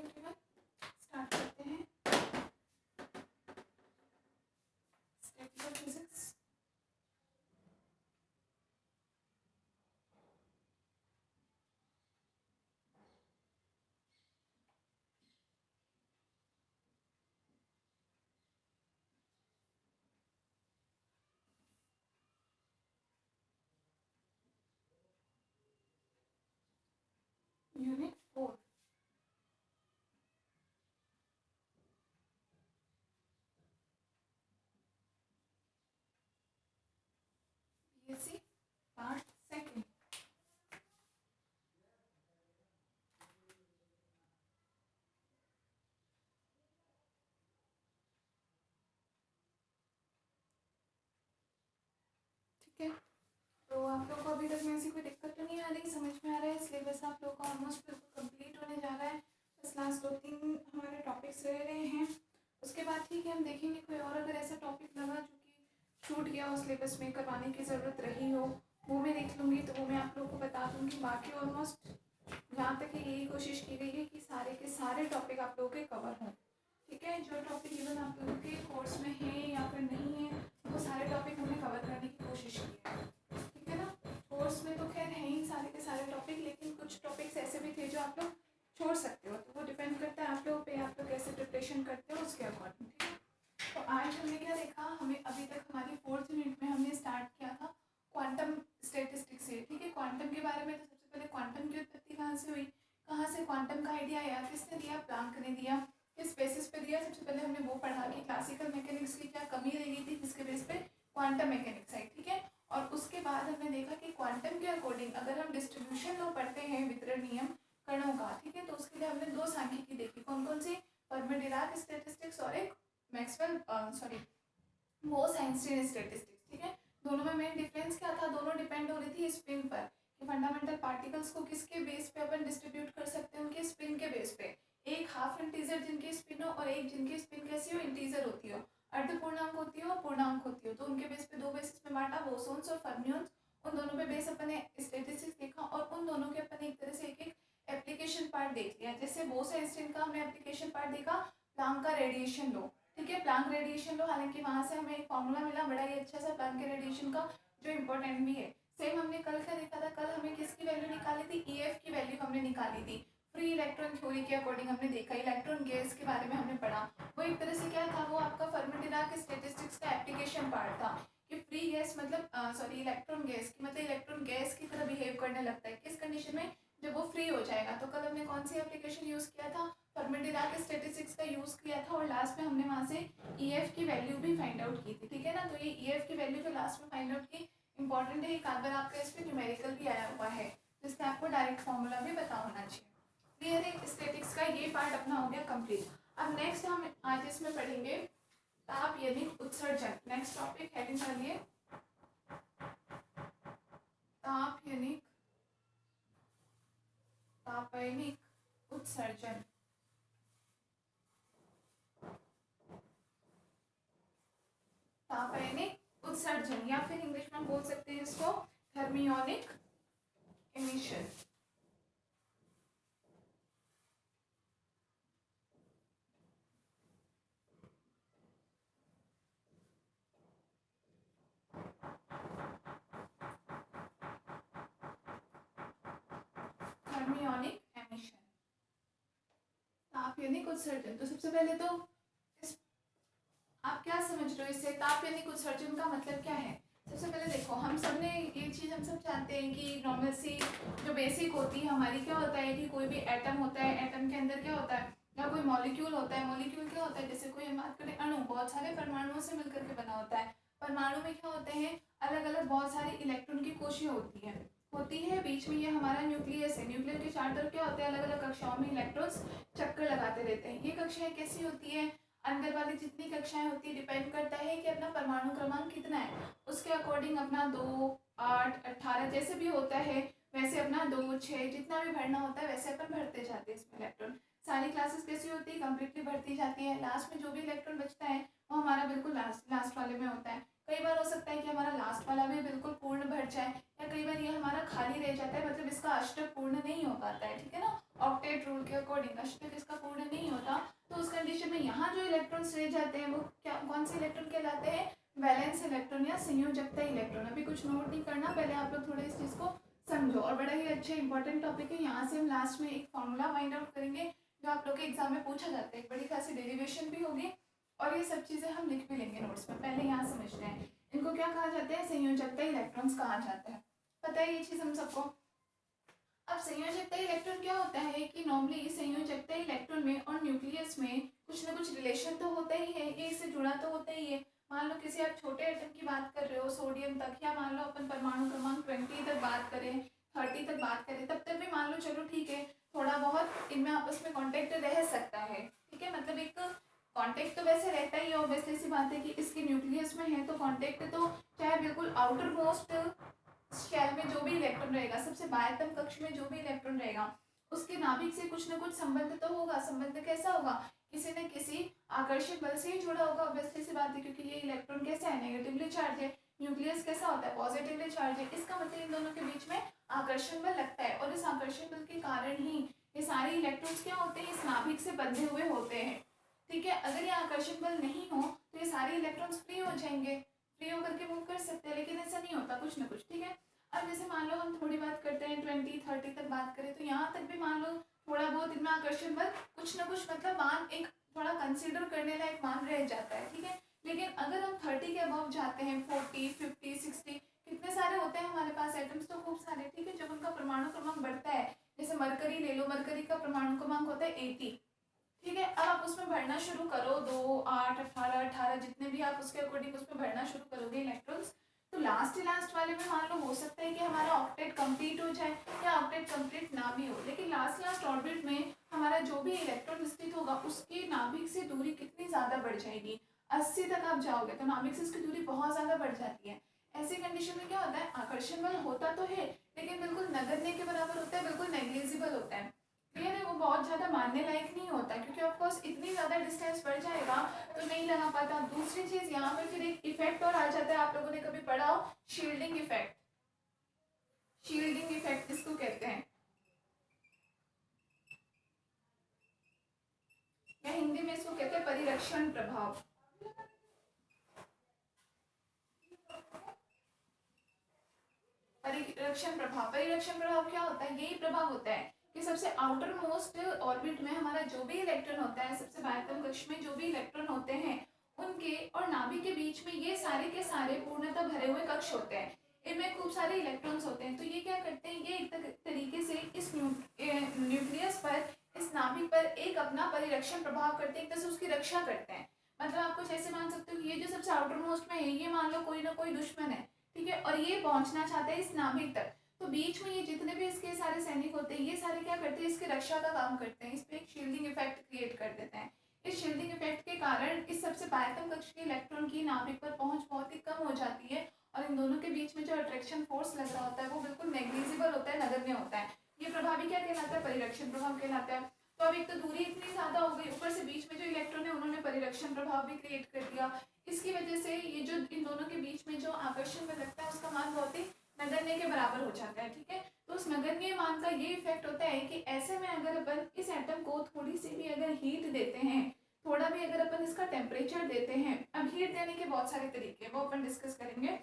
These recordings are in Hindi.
एवरीवन, स्टार्ट करते हैं statistical physics. Unit 4। BSc part second. ठीक है, तो आप लोग को अभी तक में ऐसी कोई दिक्कत तो नहीं आ रही, समझ में आ रहा है? सिलेबस आप लोग का ऑलमोस्ट बिल्कुल कंप्लीट होने जा रहा है। बस लास्ट 2-3 हमारे टॉपिक्स रह रहे हैं। उसके बाद ठीक है, हम देखेंगे कोई और अगर ऐसा टॉपिक लगा जो कि छूट गया हो, सिलेबस में करवाने की ज़रूरत रही हो, वो मैं देख लूँगी, तो वो मैं आप लोग को बता दूँगी। बाकी ऑलमोस्ट जहाँ तक यही कोशिश की गई है कि सारे के सारे टॉपिक आप लोगों के कवर हों। ठीक है, जो टॉपिक इवन आप लोगों के कोर्स में है या फिर नहीं है, वो सारे टॉपिक हमने कवर करने की कोशिश की है। ठीक है ना, कोर्स में तो खैर है ही सारे के सारे टॉपिक, लेकिन कुछ टॉपिक्स ऐसे भी थे जो आप लोग छोड़ सकते हो, तो वो डिपेंड करता है आप लोगों पे, आप लोग कैसे प्रिपरेशन करते हो उसके अकॉर्डिंग। ठीक है, तो आज हमने क्या देखा, हमें अभी तक हमारी 4th यूनिट में हमने स्टार्ट किया था क्वांटम स्टैटिस्टिक्स से। ठीक है, क्वांटम के बारे में तो सबसे पहले क्वांटम की उत्पत्ति कहाँ से हुई, कहाँ से क्वांटम का आइडिया आया, किसने दिया, प्लांक ने दिया, किस बेसिस पे दिया। सबसे पहले हमने वो पढ़ा कि क्लासिकल मैकेनिक्स की क्या कमी रह गई थी, जिसके बेस पे क्वांटम मैकेनिक्स आई। ठीक है, और उसके बाद हमने देखा कि क्वांटम के अकॉर्डिंग अगर हम डिस्ट्रीब्यूशन लॉ पढ़ते हैं, वितरण नियम कणों का, ठीक है, तो उसके लिए हमने 2 सांख्यिकी देखी। कौन कौन सी? फर्मी-डिराक स्टैटिस्टिक्स और एक मैक्सवेल बोस-आइंस्टीन स्टैटिस्टिक्स। ठीक है, दोनों में मेन डिफरेंस क्या था? दोनों डिपेंड हो रही थी स्पिन पर, कि फंडामेंटल पार्टिकल्स को किसके बेस पे अपन डिस्ट्रीब्यूट कर सकते हैं, उनके स्पिन के बेस पे। एक हाफ इंटीजर जिनकी स्पिन हो और एक जिनकी स्पिन कैसी हो, इंटीजर होती हो, अर्धपूर्णांक होती हो, पूर्णांक होती हो, तो उनके बेस पे 2 बेसिस पे बांटा, बोसोन्स और फर्मियोन्स। उन दोनों पे बेस अपन ने स्टैटिस्टिक्स देखा और उन दोनों के अपन एक तरह से एक एप्लीकेशन पार्ट देख लिया। जैसे बोस-आइंस्टीन का हमने एप्लीकेशन पार्ट देखा, प्लांक का रेडिएशन लो। ठीक है, प्लांक रेडिएशन लो, हालांकि वहाँ से हमें एक फॉर्मूला मिला बड़ा ही अच्छा सा प्लांक के रेडिएशन का, जो इम्पोर्टेंट भी है। सेम हमने कल क्या देखा था, कल हमें किसकी वैल्यू निकाली थी, ईएफ की वैल्यू हमने निकाली थी। फ्री इलेक्ट्रॉन थ्योरी के अकॉर्डिंग हमने देखा, इलेक्ट्रॉन गैस के बारे में हमने पढ़ा। वो एक तरह से क्या था, वो आपका फर्मी-डिराक स्टैटिस्टिक्स का एप्लीकेशन पार्ट था कि फ्री गैस मतलब इलेक्ट्रॉन गैस की मतलब इलेक्ट्रॉन गैस की तरह बिहेव करने लगता है किस कंडीशन में, जब वो फ्री हो जाएगा। तो कल हमने कौन सी एप्लीकेशन यूज़ किया था, फर्मी-डिराक स्टैटिस्टिक्स का यूज़ किया था, और लास्ट में हमने वहाँ से ईएफ की वैल्यू भी फाइंड आउट की थी। ठीक है ना, तो ये ईएफ की वैल्यू जो लास्ट में फाइंड आउट की, इंपॉर्टेंट है। एक आध बार आपका इस पर न्यूमेरिकल भी आया हुआ है, जिसमें आपको डायरेक्ट फॉर्मूला भी पता होना चाहिए। क्लियर है, स्टैटिक्स का ये पार्ट अपना हो गया कंप्लीट। अब नेक्स्ट हम आज इसमें पढ़ेंगे ताप यानी उत्सर्जन। नेक्स्ट टॉपिक हेडिंग डालिए, ताप यानी तापयनिक उत्सर्जन। तापयनिक उत्सर्जन या फिर इंग्लिश में बोल सकते हैं इसको थर्मियोनिक एमिशन। थर्मियोनिक एमिशन, ताप यानी उत्सर्जन। तो सबसे पहले तो इस आप क्या समझ रहे हो इससे, ताप यानी उत्सर्जन का मतलब क्या है? सबसे पहले देखो, हम सब ने ये चीज़ हम सब जानते हैं कि नॉर्मल सी जो बेसिक होती है हमारी, क्या होता है कि कोई भी एटम होता है, एटम के अंदर क्या होता है, या कोई मॉलिक्यूल होता है, मॉलिक्यूल क्या होता है, जैसे कोई हम बात करें अणु, बहुत सारे परमाणुओं से मिलकर के बना होता है। परमाणु में क्या होते हैं, अलग अलग बहुत सारी इलेक्ट्रॉन की कोशियाँ होती है, बीच में ये हमारा न्यूक्लियस है। न्यूक्लियस के चारों तरफ क्या होता है, अलग अलग कक्षाओं में इलेक्ट्रॉन्स चक्कर लगाते रहते हैं। ये कक्षाएं कैसी होती है, अंदर वाली जितनी कक्षाएं होती है, डिपेंड करता है कि अपना परमाणु क्रमांक कितना है, उसके अकॉर्डिंग अपना 2, 8, 18 जैसे भी होता है, वैसे अपना 2, 6 जितना भी भरना होता है वैसे अपन भरते जाते हैं इसमें इलेक्ट्रॉन। सारी क्लासेस कैसी होती है, कंप्लीटली भरती जाती है। लास्ट में जो भी इलेक्ट्रॉन बचता है वो हमारा बिल्कुल लास्ट वाले में होता है। कई बार हो सकता है कि हमारा लास्ट वाला भी बिल्कुल पूर्ण भर जाए, या कई बार ये हमारा खाली रह जाता है, मतलब इसका अष्टक पूर्ण नहीं हो पाता है। ठीक है ना, ऑक्टेट रूल के अकॉर्डिंग अष्टक इसका पूर्ण नहीं होता, तो उस कंडीशन में यहाँ जो इलेक्ट्रॉन्स रह जाते हैं वो क्या कौन से इलेक्ट्रॉन कहलाते हैं, वैलेंस इलेक्ट्रॉन या संयोजकता इलेक्ट्रॉन। अभी कुछ नोट नहीं करना, पहले आप लोग थोड़ा इस चीज़ को समझो, और बड़ा ही अच्छा इंपॉर्टेंट टॉपिक है। यहाँ से हम लास्ट में एक फॉर्मूला फाइंड आउट करेंगे जो आप लोग के एग्जाम में पूछा जाता है, बड़ी खासी डेरिवेशन भी होगी और ये सब चीज़ें हम लिख भी लेंगे नोट्स में। पहले यहाँ समझते हैं इनको क्या कहा जाता है, संयोजकता इलेक्ट्रॉन्स कहा जाता है, पता है ये चीज़ हम सबको। अब संयोजकता इलेक्ट्रॉन क्या होता है कि नॉर्मली संयोजकता इलेक्ट्रॉन में और न्यूक्लियस में कुछ ना कुछ रिलेशन तो होता ही है, ये इससे जुड़ा तो होता ही है। मान लो किसी आप छोटे एटम की बात कर रहे हो सोडियम तक, या मान लो अपन परमाणु क्रमांक 20 तक बात करें, 30 तक बात करें, तब तक भी मान लो चलो ठीक है, थोड़ा बहुत इनमें आपस में कॉन्टेक्ट रह सकता है, ठीक है, मतलब एक कॉन्टेक्ट तो वैसे रहता ही है, ऑब्वियसली सी बात है कि इसके न्यूक्लियस में है तो कॉन्टेक्ट तो चाहे बिल्कुल आउटर मोस्ट शेल में जो भी इलेक्ट्रॉन रहेगा, सबसे बाह्यतम कक्ष में जो भी इलेक्ट्रॉन रहेगा, उसके नाभिक से कुछ ना कुछ संबंध तो होगा। संबंध कैसा होगा, किसी न किसी आकर्षक बल से ही जुड़ा होगा, ऑब्वियसली सी बात है, क्योंकि ये इलेक्ट्रॉन कैसा है, नेगेटिवली चार्ज है, न्यूक्लियस कैसा होता है, पॉजिटिवली चार्ज है। इसका मतलब इन दोनों के बीच में आकर्षण बल लगता है, और इस आकर्षण बल के कारण ही ये सारे इलेक्ट्रॉन्स क्या होते हैं, इस नाभिक से बंधे हुए होते हैं, ठीक है। अगर ये आकर्षण बल नहीं हो तो ये सारे इलेक्ट्रॉन्स फ्री हो जाएंगे, फ्री होकर के मूव कर सकते हैं, लेकिन ऐसा नहीं होता, कुछ ना कुछ, ठीक है। अब जैसे मान लो हम थोड़ी बात करते हैं 20-30 तक बात करें, तो यहाँ तक भी मान लो थोड़ा बहुत इनमें आकर्षण बल कुछ ना कुछ मतलब मान एक थोड़ा कंसीडर करने लायक मान रह जाता है, ठीक है। लेकिन अगर हम 30 के अबव जाते हैं, 40, 50, 60, कितने सारे होते हैं हमारे पास एटम्स, तो खूब सारे, ठीक है। जब उनका परमाणु क्रमांक बढ़ता है, जैसे मरकरी ले लो, मरकरी का परमाणु क्रमांक होता है 80, ठीक है। अब आप उसमें भरना शुरू करो, 2, 8, 18, जितने भी आप उसके अकॉर्डिंग उसमें भरना शुरू करोगे इलेक्ट्रॉन्स, तो लास्ट वाले में मान लो हो सकता है कि हमारा ऑक्टेट कंप्लीट हो जाए या ऑक्टेट कंप्लीट ना भी हो, लेकिन लास्ट ऑर्बिट में हमारा जो भी इलेक्ट्रॉन स्थित होगा उसके नाभिक से दूरी कितनी ज़्यादा बढ़ जाएगी, 80 तक आप जाओगे तो नाभिक से इसकी दूरी बहुत ज़्यादा बढ़ जाती है। ऐसी कंडीशन में क्या होता है, आकर्षण बल होता तो है लेकिन बिल्कुल नगण्य के बराबर होता है, बिल्कुल नेग्लिजिबल होता है, क्लियर है, वो बहुत ज़्यादा मानने लायक नहीं होता, क्योंकि ऑफकोर्स इतनी ज़्यादा डिस्टेंस बढ़ जाएगा तो नहीं लगा पाता। दूसरी चीज़ यहाँ पे फिर एक इफेक्ट और आ जाता है, आप लोगों ने कभी पढ़ा हो, शील्डिंग इफेक्ट, शील्डिंग इफेक्ट इसको कहते हैं, या हिंदी में इसको कहते हैं परिरक्षण प्रभाव। परिरक्षण प्रभाव क्या होता है, यही प्रभाव होता है कि सबसे आउटर मोस्ट ऑर्बिट में हमारा जो भी इलेक्ट्रॉन होता है, सबसे बाह्यतम कक्ष में जो भी इलेक्ट्रॉन होते हैं, उनके और नाभिक के बीच में ये सारे के सारे पूर्णतः भरे हुए कक्ष होते हैं, इनमें खूब सारे इलेक्ट्रॉन्स होते हैं। तो ये क्या करते हैं, ये एक तरीके से इस न्यूक्लियस पर, इस नाभिक पर एक अपना परिरक्षण प्रभाव करते हैं, एक तरह से उसकी रक्षा करते हैं। मतलब आप कुछ ऐसे मान सकते हो कि ये जो सबसे आउटर मोस्ट में है, ये मान लो कोई ना कोई दुश्मन है, ठीक है, और ये पहुंचना चाहता है इस नाभिक तक, तो बीच में ये जितने भी इसके सारे सैनिक होते हैं, ये सारे क्या करते हैं, इसकी रक्षा का काम करते हैं, इस पे एक शील्डिंग इफेक्ट क्रिएट कर देते हैं। इस शील्डिंग इफेक्ट के कारण इस सबसे बाह्यतम कक्ष के इलेक्ट्रॉन की नाभिक पर पहुंच बहुत ही कम हो जाती है, और इन दोनों के बीच में जो अट्रैक्शन फोर्स लग रहा होता है वो बिल्कुल नेग्लिजिबल होता है, नगण्य होता है। ये प्रभावी क्या कहलाता है, परिरक्षण प्रभाव कहलाता है। तो अब एक तो दूरी इतनी ज्यादा हो गई, ऊपर से बीच में जो इलेक्ट्रॉन है उन्होंने परिरक्षण प्रभाव भी क्रिएट कर दिया, इसकी वजह से ये जो इन दोनों के बीच में जो आकर्षण में लगता है उसका मान बहुत ही नगण्य के बराबर हो जाता है, ठीक है। तो उस नगण्य मान का ये इफेक्ट होता है कि ऐसे में अगर अपन इस एटम को थोड़ी सी भी अगर हीट देते हैं, थोड़ा भी अगर अपन इसका टेम्परेचर देते हैं, अब हीट देने के बहुत सारे तरीके वो अपन डिस्कस करेंगे,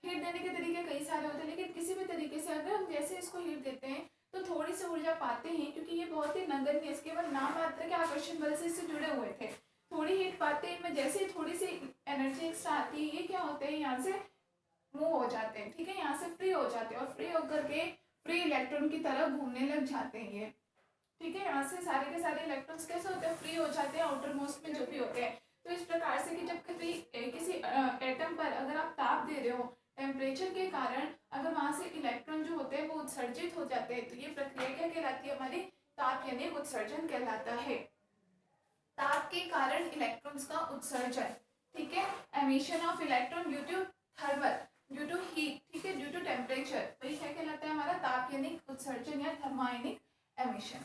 हीट देने के तरीके कई सारे होते हैं, लेकिन किसी भी तरीके से अगर हम जैसे इसको हीट देते हैं तो थोड़ी सी ऊर्जा पाते हैं, क्योंकि ये बहुत ही नगण्य, केवल नाम मात्र के आकर्षण बल से इससे जुड़े हुए थे, थोड़ी हीट पाते हैं, इनमें जैसे थोड़ी सी एनर्जी एक्स्ट्रा आती है, ये क्या होते हैं, यहाँ से मूव हो जाते हैं, ठीक है, यहाँ से फ्री हो जाते हैं, और फ्री होकर के फ्री इलेक्ट्रॉन की तरह घूमने लग जाते हैं ये, ठीक है। यहाँ से सारे के सारे इलेक्ट्रॉन्स कैसे होते हैं, फ्री हो जाते हैं आउटर मोस्ट में जो भी होते हैं। तो इस प्रकार से कि जब कभी किसी एटम पर अगर आप ताप दे रहे हो, टेम्परेचर के कारण अगर वहाँ से इलेक्ट्रॉन जो होते हैं वो उत्सर्जित हो जाते हैं, तो ये प्रक्रिया क्या कहलाती है, हमारी ताप यानी उत्सर्जन कहलाता है। ताप के कारण इलेक्ट्रॉन्स का उत्सर्जन, ठीक है, emission of electron due to thermal, due to heat, ठीक है, ड्यू टू टेम्परेचर, वही क्या कहलाता है, हमारा तापयनिक उत्सर्जन या थर्मायनिक एमिशन,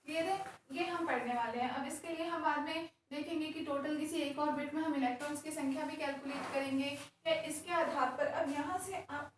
क्लियर है। ये हम पढ़ने वाले हैं। अब इसके लिए हम बाद में देखेंगे कि टोटल किसी एक ऑर्बिट में हम इलेक्ट्रॉन्स की संख्या भी कैलकुलेट करेंगे, या इसके आधार पर अब यहाँ से आप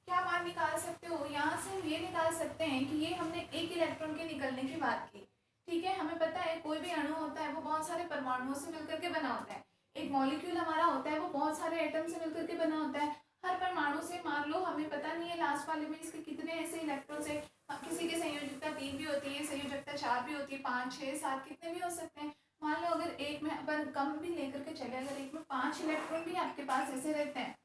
क्या मान निकाल सकते हो, यहाँ से हम ये निकाल सकते हैं कि ये हमने एक इलेक्ट्रॉन के निकलने की बात की, ठीक है। हमें पता है कोई भी अणु होता है वो बहुत सारे परमाणुओं से मिलकर के बना होता है। एक मॉलिक्यूल हमारा होता है वो बहुत सारे एटम से मिलकर के बना होता है। हर परमाणु से मान लो हमें पता नहीं है लास्ट वाले में इसके कितने ऐसे इलेक्ट्रॉन्स है, किसी की संयोजकता 3 भी होती है, संयोजकता 4 भी होती है, 5 6 7 कितने भी हो सकते हैं। मान लो अगर एक में अपन कम भी लेकर के चले, अगर एक में 5 इलेक्ट्रॉन भी आपके पास ऐसे रहते हैं,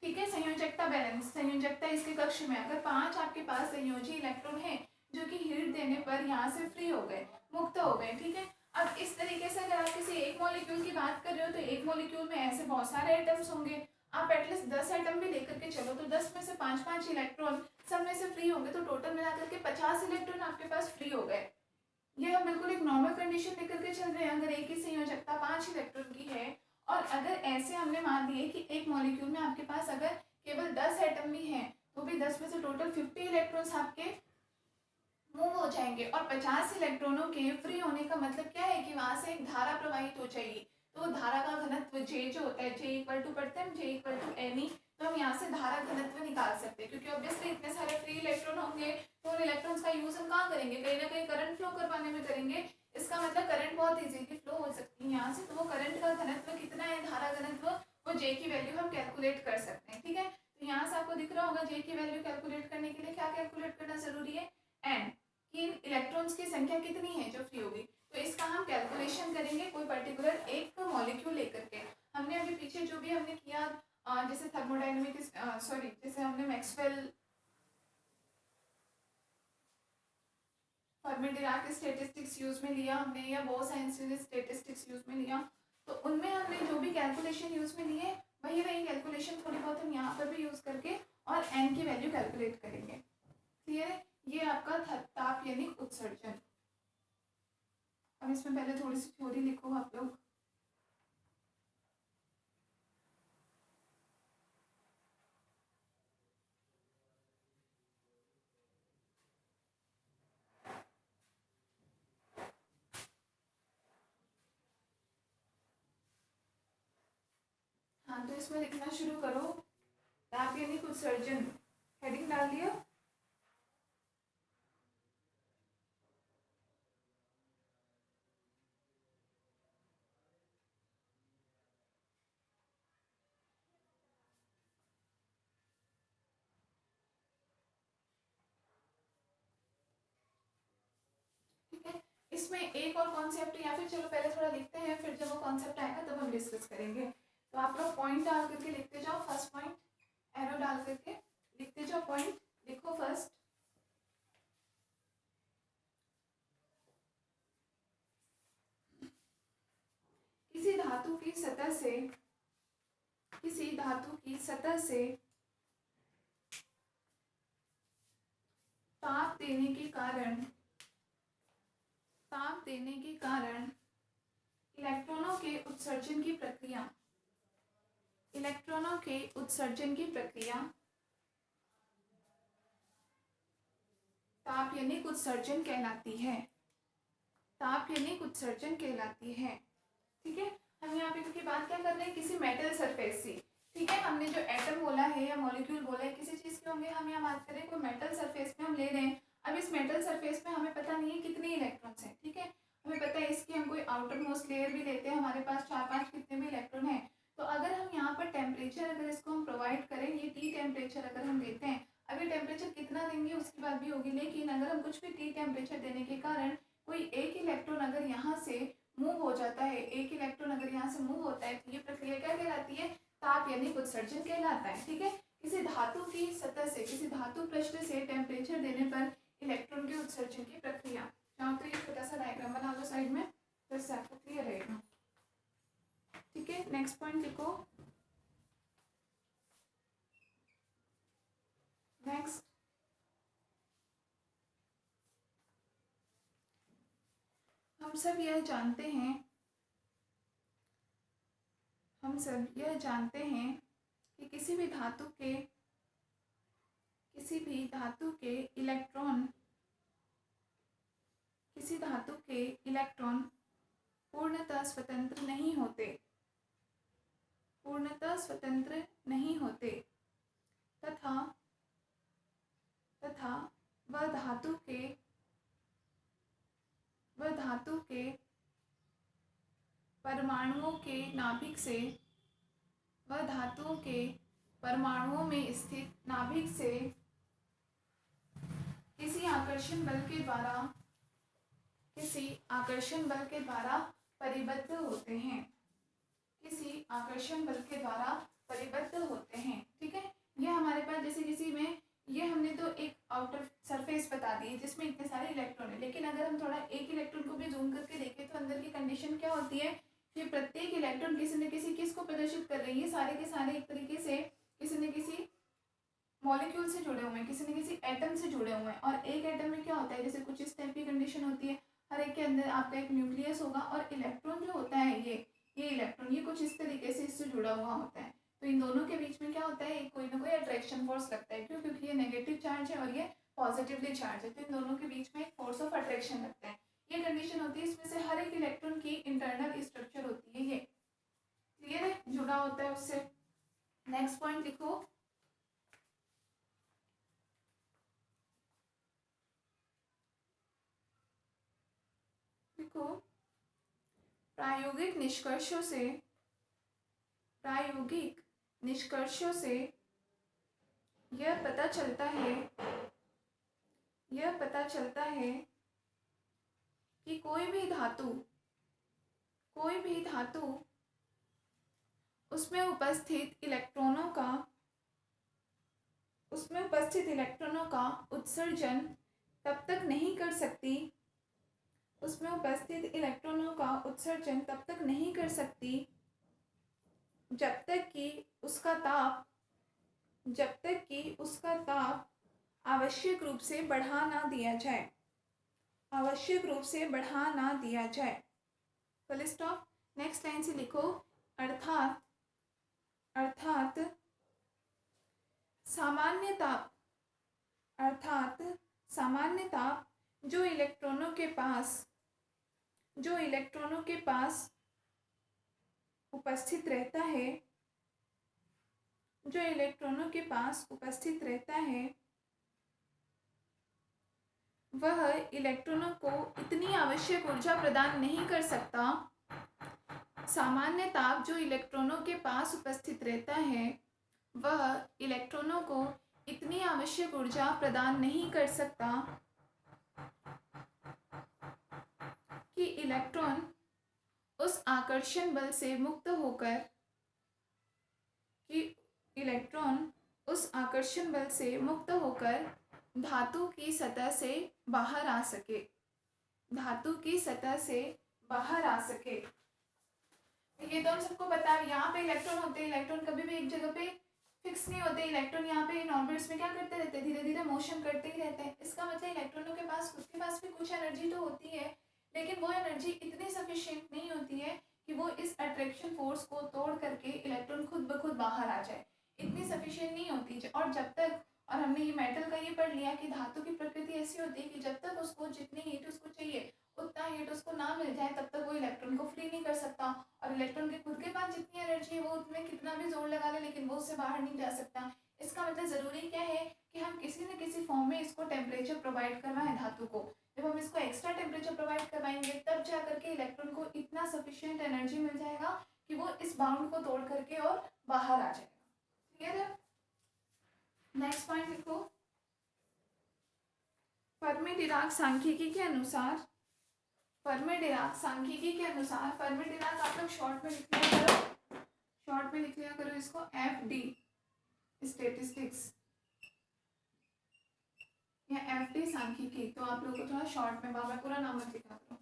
ठीक है, संयोजकता बैलेंस, संयोजकता इसके कक्ष में अगर 5 आपके पास संयोजी इलेक्ट्रॉन है जो कि हीट देने पर यहाँ से फ्री हो गए, मुक्त हो गए, ठीक है। अब इस तरीके से अगर आप किसी एक मॉलिक्यूल की बात कर रहे हो तो एक मॉलिक्यूल में ऐसे बहुत सारे एटम्स होंगे। आप एटलीस्ट 10 एटम भी लेकर के चलो तो 10 में से 5 इलेक्ट्रॉन सब में से फ्री होंगे, तो टोटल मिलाकर के 50 इलेक्ट्रॉन आपके पास फ्री हो गए। ये हम बिल्कुल एक नॉर्मल कंडीशन लेकर के चल रहे हैं। अगर एक ही संयोजकता 5 इलेक्ट्रॉन की है और अगर ऐसे हमने मान लिए कि एक मॉलिक्यूल में आपके पास अगर केवल 10 एटम भी हैं तो भी 10 में से टोटल 50 इलेक्ट्रॉन्स आपके मूव हो जाएंगे। और 50 इलेक्ट्रॉनों के फ्री होने का मतलब क्या है कि वहां से एक धारा प्रवाहित हो जाएगी। तो धारा का घनत्व J जो होता है, J इक्वल टू पढ़ते हैं हम, J इक्वल टू NE, तो हम यहाँ से धारा घनत्व निकाल सकते हैं क्योंकि ऑब्वियसली इतने सारे फ्री इलेक्ट्रॉन होंगे तो उन इलेक्ट्रॉन्स का यूज हम कहाँ करेंगे, कहीं ना कहीं करंट फ्लो करवाने में करेंगे। इसका मतलब करंट बहुत इजीली फ्लो हो सकती है यहाँ से, तो वो करंट का घनत्व कितना है, धारा घनत्व, वो J की वैल्यू हम कैलकुलेट कर सकते हैं, ठीक है। तो यहाँ से आपको दिख रहा होगा J की वैल्यू कैलकुलेट करने के लिए क्या कैलकुलेट करना जरूरी है, n कि इलेक्ट्रॉन्स की संख्या कितनी है जो फ्री होगी। तो इसका हम कैलकुलेशन करेंगे कोई पर्टिकुलर एक मॉलिक्यूल लेकर के। हमने अभी पीछे जो भी हमने किया जैसे थर्मोडायनेमिक्स, सॉरी जैसे हमने Maxwell Fermi Dirac statistics use में लिया हमने, या बोस-आइंस्टीन ने स्टैटिस्टिक्स यूज में लिया, तो उनमें हमने जो भी कैलकुलेशन यूज में लिए वही कैलकुलेशन थोड़ी बहुत हम यहाँ पर भी यूज करके और n की वैल्यू कैलकुलेट करेंगे। क्लियर है, ये आपका ताप यानी उत्सर्जन। अब इसमें पहले थोड़ी सी थ्योरी लिखो आप लोग। हाँ तो इसमें लिखना शुरू करो, ताप यानी उत्सर्जन, हेडिंग डाल दिया। ठीक है, इसमें एक और कॉन्सेप्ट, या फिर चलो पहले थोड़ा लिखते हैं फिर जब वो कॉन्सेप्ट आएगा तब हम डिस्कस करेंगे। तो आप लोग पॉइंट डाल करके लिखते जाओ, फर्स्ट पॉइंट एरो डाल करके लिखते जाओ, पॉइंट लिखो फर्स्ट। किसी धातु की सतह से, किसी धातु की सतह से ताप देने के कारण, ताप देने के कारण इलेक्ट्रॉनों के उत्सर्जन की प्रक्रिया, इलेक्ट्रॉनों के उत्सर्जन की प्रक्रिया ताप यानी उत्सर्जन कहलाती है, ताप यानी उत्सर्जन कहलाती है। ठीक है, हम यहाँ पे क्योंकि बात क्या कर रहे हैं, किसी मेटल सरफेस से, ठीक है। हमने जो एटम बोला है या मॉलिक्यूल बोला है किसी चीज के होंगे, हम यहाँ बात करें कोई मेटल सरफेस में हम ले रहे हैं। अब इस मेटल सरफेस में हमें पता नहीं है कितने इलेक्ट्रॉन्स हैं, ठीक है। हमें पता है इसकी हम कोई आउटर मोस्ट लेयर भी लेते हैं, हमारे पास 4-5 कितने भी इलेक्ट्रॉन है। तो अगर हम यहाँ पर टेम्परेचर अगर इसको हम प्रोवाइड करें, ये टी टेम्परेचर अगर हम देते हैं, अभी टेम्परेचर कितना देंगे उसकी बात भी होगी, लेकिन अगर हम कुछ भी टी टेम्परेचर देने के कारण कोई एक इलेक्ट्रॉन अगर यहाँ से मूव हो जाता है, एक इलेक्ट्रॉन अगर यहाँ से मूव होता है, तो ये प्रक्रिया क्या कहलाती है, ताप यानी उत्सर्जन कहलाता है। ठीक है, किसी धातु की सतह से, किसी धातु पृष्ठ से टेम्परेचर देने पर इलेक्ट्रॉन के उत्सर्जन की प्रक्रिया। चाहो तो ये छोटा सा डायग्राम बना लो साइड में, तो इससे आपको क्लियर रहेगा। ठीक है, नेक्स्ट पॉइंट लिखो। नेक्स्ट, हम सब यह जानते हैं, हम सब यह जानते हैं कि किसी भी धातु के, किसी भी धातु के इलेक्ट्रॉन, किसी धातु के इलेक्ट्रॉन पूर्णतः स्वतंत्र नहीं होते, पूर्णतः स्वतंत्र नहीं होते, तथा वह धातु के धातु के परमाणुओं के नाभिक से व धातुओं के परमाणुओं में स्थित नाभिक से किसी आकर्षण बल के द्वारा परिबद्ध होते हैं। किसी आकर्षण बल के द्वारा परिबद्ध होते हैं। ठीक है, ये हमारे पास जैसे किसी में ये हमने तो एक आउटर सरफेस बता दी है जिसमें इतने सारे इलेक्ट्रॉन है, लेकिन अगर हम थोड़ा एक इलेक्ट्रॉन को भी जूम करके देखें तो अंदर की कंडीशन क्या होती है कि प्रत्येक इलेक्ट्रॉन किसी न किसी किस को प्रदर्शित कर रही है, सारे के सारे एक तरीके से किसी न किसी मॉलिक्यूल से जुड़े हुए हैं, किसी न किसी एटम से जुड़े हुए हैं। और एक एटम में क्या होता है, जैसे कुछ इस टाइप की कंडीशन होती है, हर एक के अंदर आपका एक न्यूक्लियस होगा और इलेक्ट्रॉन जो होता है ये इलेक्ट्रॉन ये कुछ इस तरीके से इससे जुड़ा हुआ होता है। तो इन दोनों के बीच में क्या होता है, कोई ना कोई अट्रैक्शन फोर्स लगता है। क्यों? क्योंकि ये नेगेटिव चार्ज है और ये पॉजिटिवली चार्ज है, तो इन दोनों के बीच में एक फोर्स ऑफ अट्रैक्शन लगता है। ये कंडीशन होती है, इसमें से हर एक इलेक्ट्रॉन की इंटरनल स्ट्रक्चर होती है ये क्लियर है, जुड़ा होता है उससे। नेक्स्ट पॉइंट लिखो, प्रायोगिक निष्कर्षों से यह पता चलता है कि कोई भी धातु उसमें उपस्थित इलेक्ट्रॉनों का उत्सर्जन तब तक नहीं कर सकती जब तक कि उसका ताप आवश्यक रूप से बढ़ा ना दिया जाए। Full stop. नेक्स्ट लाइन से लिखो, अर्थात सामान्य ताप जो इलेक्ट्रॉनों के पास उपस्थित रहता है वह इलेक्ट्रॉनों को इतनी आवश्यक ऊर्जा प्रदान नहीं कर सकता। सामान्य ताप जो इलेक्ट्रॉनों के पास उपस्थित रहता है वह इलेक्ट्रॉनों को इतनी आवश्यक ऊर्जा प्रदान नहीं कर सकता कि इलेक्ट्रॉन उस आकर्षण बल से मुक्त होकर धातु की सतह से बाहर आ सके। ये तो हम सबको पता है। यहाँ पे इलेक्ट्रॉन होते हैं, इलेक्ट्रॉन कभी भी एक जगह पे फिक्स नहीं होते। इलेक्ट्रॉन यहाँ पे इन ऑर्बिट्स में क्या करते रहते हैं, धीरे धीरे मोशन करते ही रहते हैं। इसका मतलब इलेक्ट्रॉनों के पास खुद के पास भी कुछ एनर्जी तो होती है, लेकिन वो एनर्जी इतनी सफिशिएंट नहीं होती है कि वो इस अट्रैक्शन फोर्स को तोड़ करके इलेक्ट्रॉन खुद ब खुद बाहर आ जाए। इतनी सफिशिएंट नहीं होती। और जब तक, और हमने ये मेटल का ये पढ़ लिया कि धातु की प्रकृति ऐसी होती है कि जब तक उसको जितनी हीट उसको चाहिए उतना हीट उसको ना मिल जाए तब तक वो इलेक्ट्रॉन को फ्री नहीं कर सकता। और इलेक्ट्रॉन के खुद के पास जितनी एनर्जी है वो उसमें कितना भी जोर लगा ले लेकिन वो उससे बाहर नहीं जा सकता। इसका मतलब ज़रूरी क्या है कि हम किसी न किसी फॉर्म में इसको टेम्परेचर प्रोवाइड करवाएं धातु को। जब हम इसको एक्स्ट्रा टेम्परेचर प्रोवाइड करवाएंगे तब जा करके इलेक्ट्रॉन को इतना सफिशिएंट एनर्जी मिल जाएगा कि वो इस बाउंड को तोड़ करके और बाहर आ जाएगा। क्लियर है? नेक्स्ट पॉइंट लिखो, फर्मी डिराक सांख्यिकी के अनुसार फर्मी डिराक आप लोग शॉर्ट में लिख लिया करो इसको FD स्टैटिस्टिक्स या FD सांख्यिकी। तो आप लोगों को थोड़ा शॉर्ट में, बाबा पूरा नाम मत लिखा करो।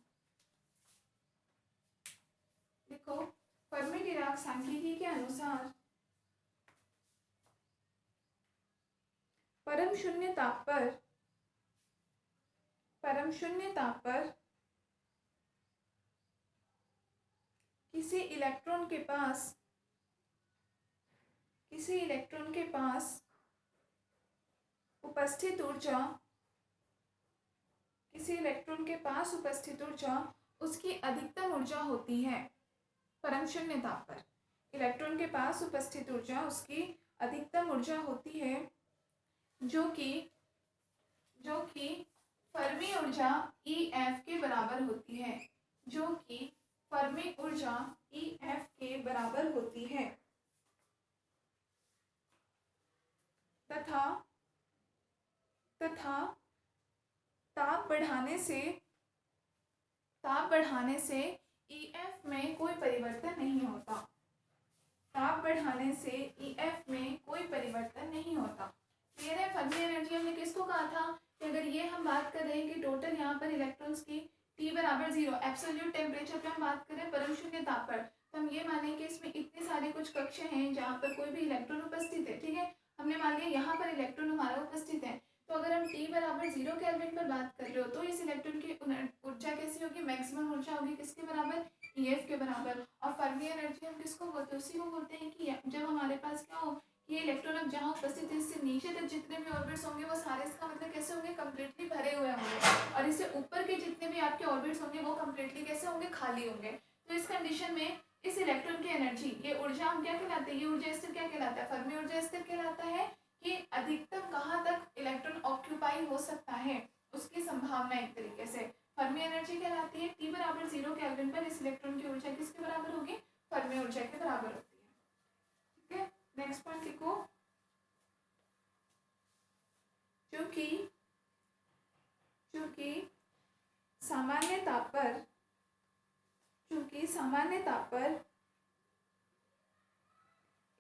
देखो, फर्मी डिराक सांख्यिकी के अनुसार परम शून्य ताप पर किसी इलेक्ट्रॉन के पास उपस्थित ऊर्जा उसकी अधिकतम ऊर्जा होती है। परम शून्य ताप पर इलेक्ट्रॉन के पास उपस्थित ऊर्जा उसकी अधिकतम ऊर्जा होती है जो कि फर्मी ऊर्जा EF के बराबर होती है, जो कि फर्मी ऊर्जा EF के बराबर होती है तथा ताप बढ़ाने से EF में कोई परिवर्तन नहीं होता। ताप बढ़ाने से EF में कोई परिवर्तन नहीं होता। क्लियर है? फर्मी एनर्जी हमने किसको कहा था कि अगर ये हम बात कर रहे हैं कि टोटल यहाँ पर इलेक्ट्रॉन्स की T बराबर 0 एब्सोल्यूट टेम्परेचर पे हम बात करें परम शून्य ताप पर, तो हम ये मानेंगे कि इसमें इतने सारे कुछ कक्ष हैं जहाँ पर कोई भी इलेक्ट्रॉन उपस्थित है। ठीक है, हमने मान लिया यहाँ पर इलेक्ट्रॉन हमारा उपस्थित है। तो अगर हम T बराबर 0 केल्विन पर बात कर रहे हो तो इस इलेक्ट्रॉन की ऊर्जा कैसी होगी? मैक्सिमम ऊर्जा होगी किसके बराबर? EF के बराबर। और फर्मी एनर्जी हम किसको बोलते हैं? उसी को बोलते हैं कि जब हमारे पास क्या हो, ये इलेक्ट्रॉन अब जहाँ उपस्थित है इससे नीचे तक जितने भी ऑर्बिट्स होंगे वो सारे इसका मतलब कैसे होंगे? कंप्लीटली भरे हुए होंगे, और इससे ऊपर के जितने भी आपके ऑर्बिट्स होंगे वो कंप्लीटली कैसे होंगे? खाली होंगे। तो इस कंडीशन में इस इलेक्ट्रॉन की एनर्जी, ये ऊर्जा हम क्या कहलाते हैं? ये ऊर्जा स्थिर क्या कहलाता है? फर्मी ऊर्जा स्थिर कहलाता है कि अधिकतम कहाँ तक इलेक्ट्रॉन ऑक्यूपाई हो सकता है उसकी संभावना एक तरीके से फर्मी एनर्जी कहलाती है। T बराबर 0 केल्विन पर इस इलेक्ट्रॉन की ऊर्जा किसके बराबर होगी? फर्मी ऊर्जा के बराबर होती है। ठीक है, नेक्स्ट पॉइंट लिखो। चूंकि सामान्य ताप पर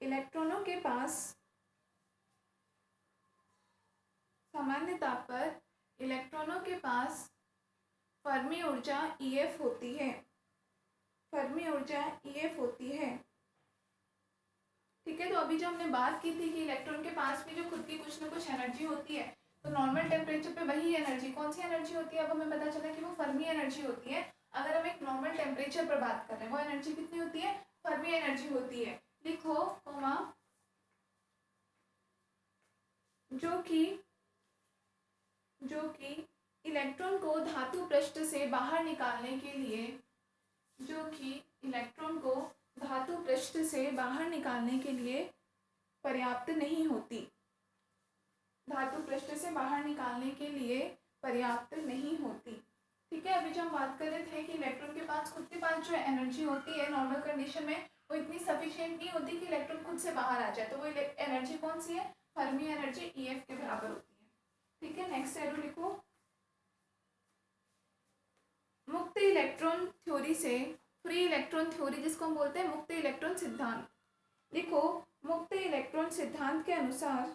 इलेक्ट्रॉनों के पास फर्मी ऊर्जा EF होती है। ठीक है, तो अभी जो हमने बात की थी कि इलेक्ट्रॉन के पास भी जो खुद की कुछ ना कुछ एनर्जी होती है, तो नॉर्मल टेम्परेचर पे वही एनर्जी, कौन सी एनर्जी होती है? अब हमें पता चला कि वो फर्मी एनर्जी होती है। अगर हम एक नॉर्मल टेम्परेचर पर बात कर रहे हैं, वो एनर्जी कितनी होती है? फर्मी एनर्जी होती है। लिखो कोमा, जो कि इलेक्ट्रॉन को धातु पृष्ठ से बाहर निकालने के लिए पर्याप्त नहीं होती। ठीक है, अभी जो हम बात कर रहे थे कि इलेक्ट्रॉन के पास खुद के पास जो एनर्जी होती है नॉर्मल कंडीशन में, वो इतनी सफिशिएंट नहीं होती कि इलेक्ट्रॉन खुद से बाहर आ जाए। तो वो एनर्जी कौन सी है? फर्मी एनर्जी EF के बराबर होती है। ठीक है, नेक्स्ट एरो लिखो। मुक्त इलेक्ट्रॉन थ्योरी से फ्री इलेक्ट्रॉन थ्योरी, जिसको हम बोलते हैं मुक्त इलेक्ट्रॉन सिद्धांत। लिखो, मुक्त इलेक्ट्रॉन सिद्धांत के अनुसार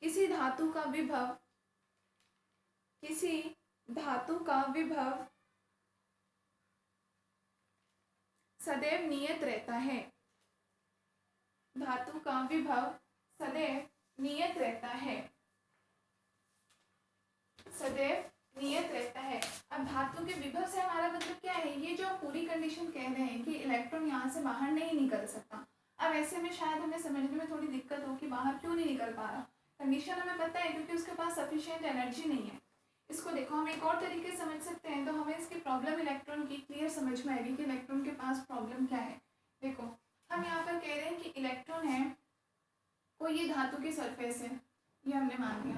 किसी धातु का विभव सदैव नियत रहता है। धातु का विभव सदैव नियत रहता है। अब धातु के विभव से हमारा मतलब क्या है? ये जो पूरी कंडीशन कह रहे हैं कि इलेक्ट्रॉन यहाँ से बाहर नहीं निकल सकता। अब ऐसे में शायद हमें समझने में थोड़ी दिक्कत हो कि बाहर क्यों नहीं निकल पा रहा। कंडीशन हमें पता है क्योंकि उसके पास सफिशिएंट एनर्जी नहीं है। इसको देखो, हम एक और तरीके से समझ सकते हैं, तो हमें इसकी प्रॉब्लम इलेक्ट्रॉन की क्लियर समझ में आएगी कि इलेक्ट्रॉन के पास प्रॉब्लम क्या है। देखो, हम यहाँ पर कह रहे हैं कि इलेक्ट्रॉन है, कोई ये धातु की सरफेस है, ये हमने मान लिया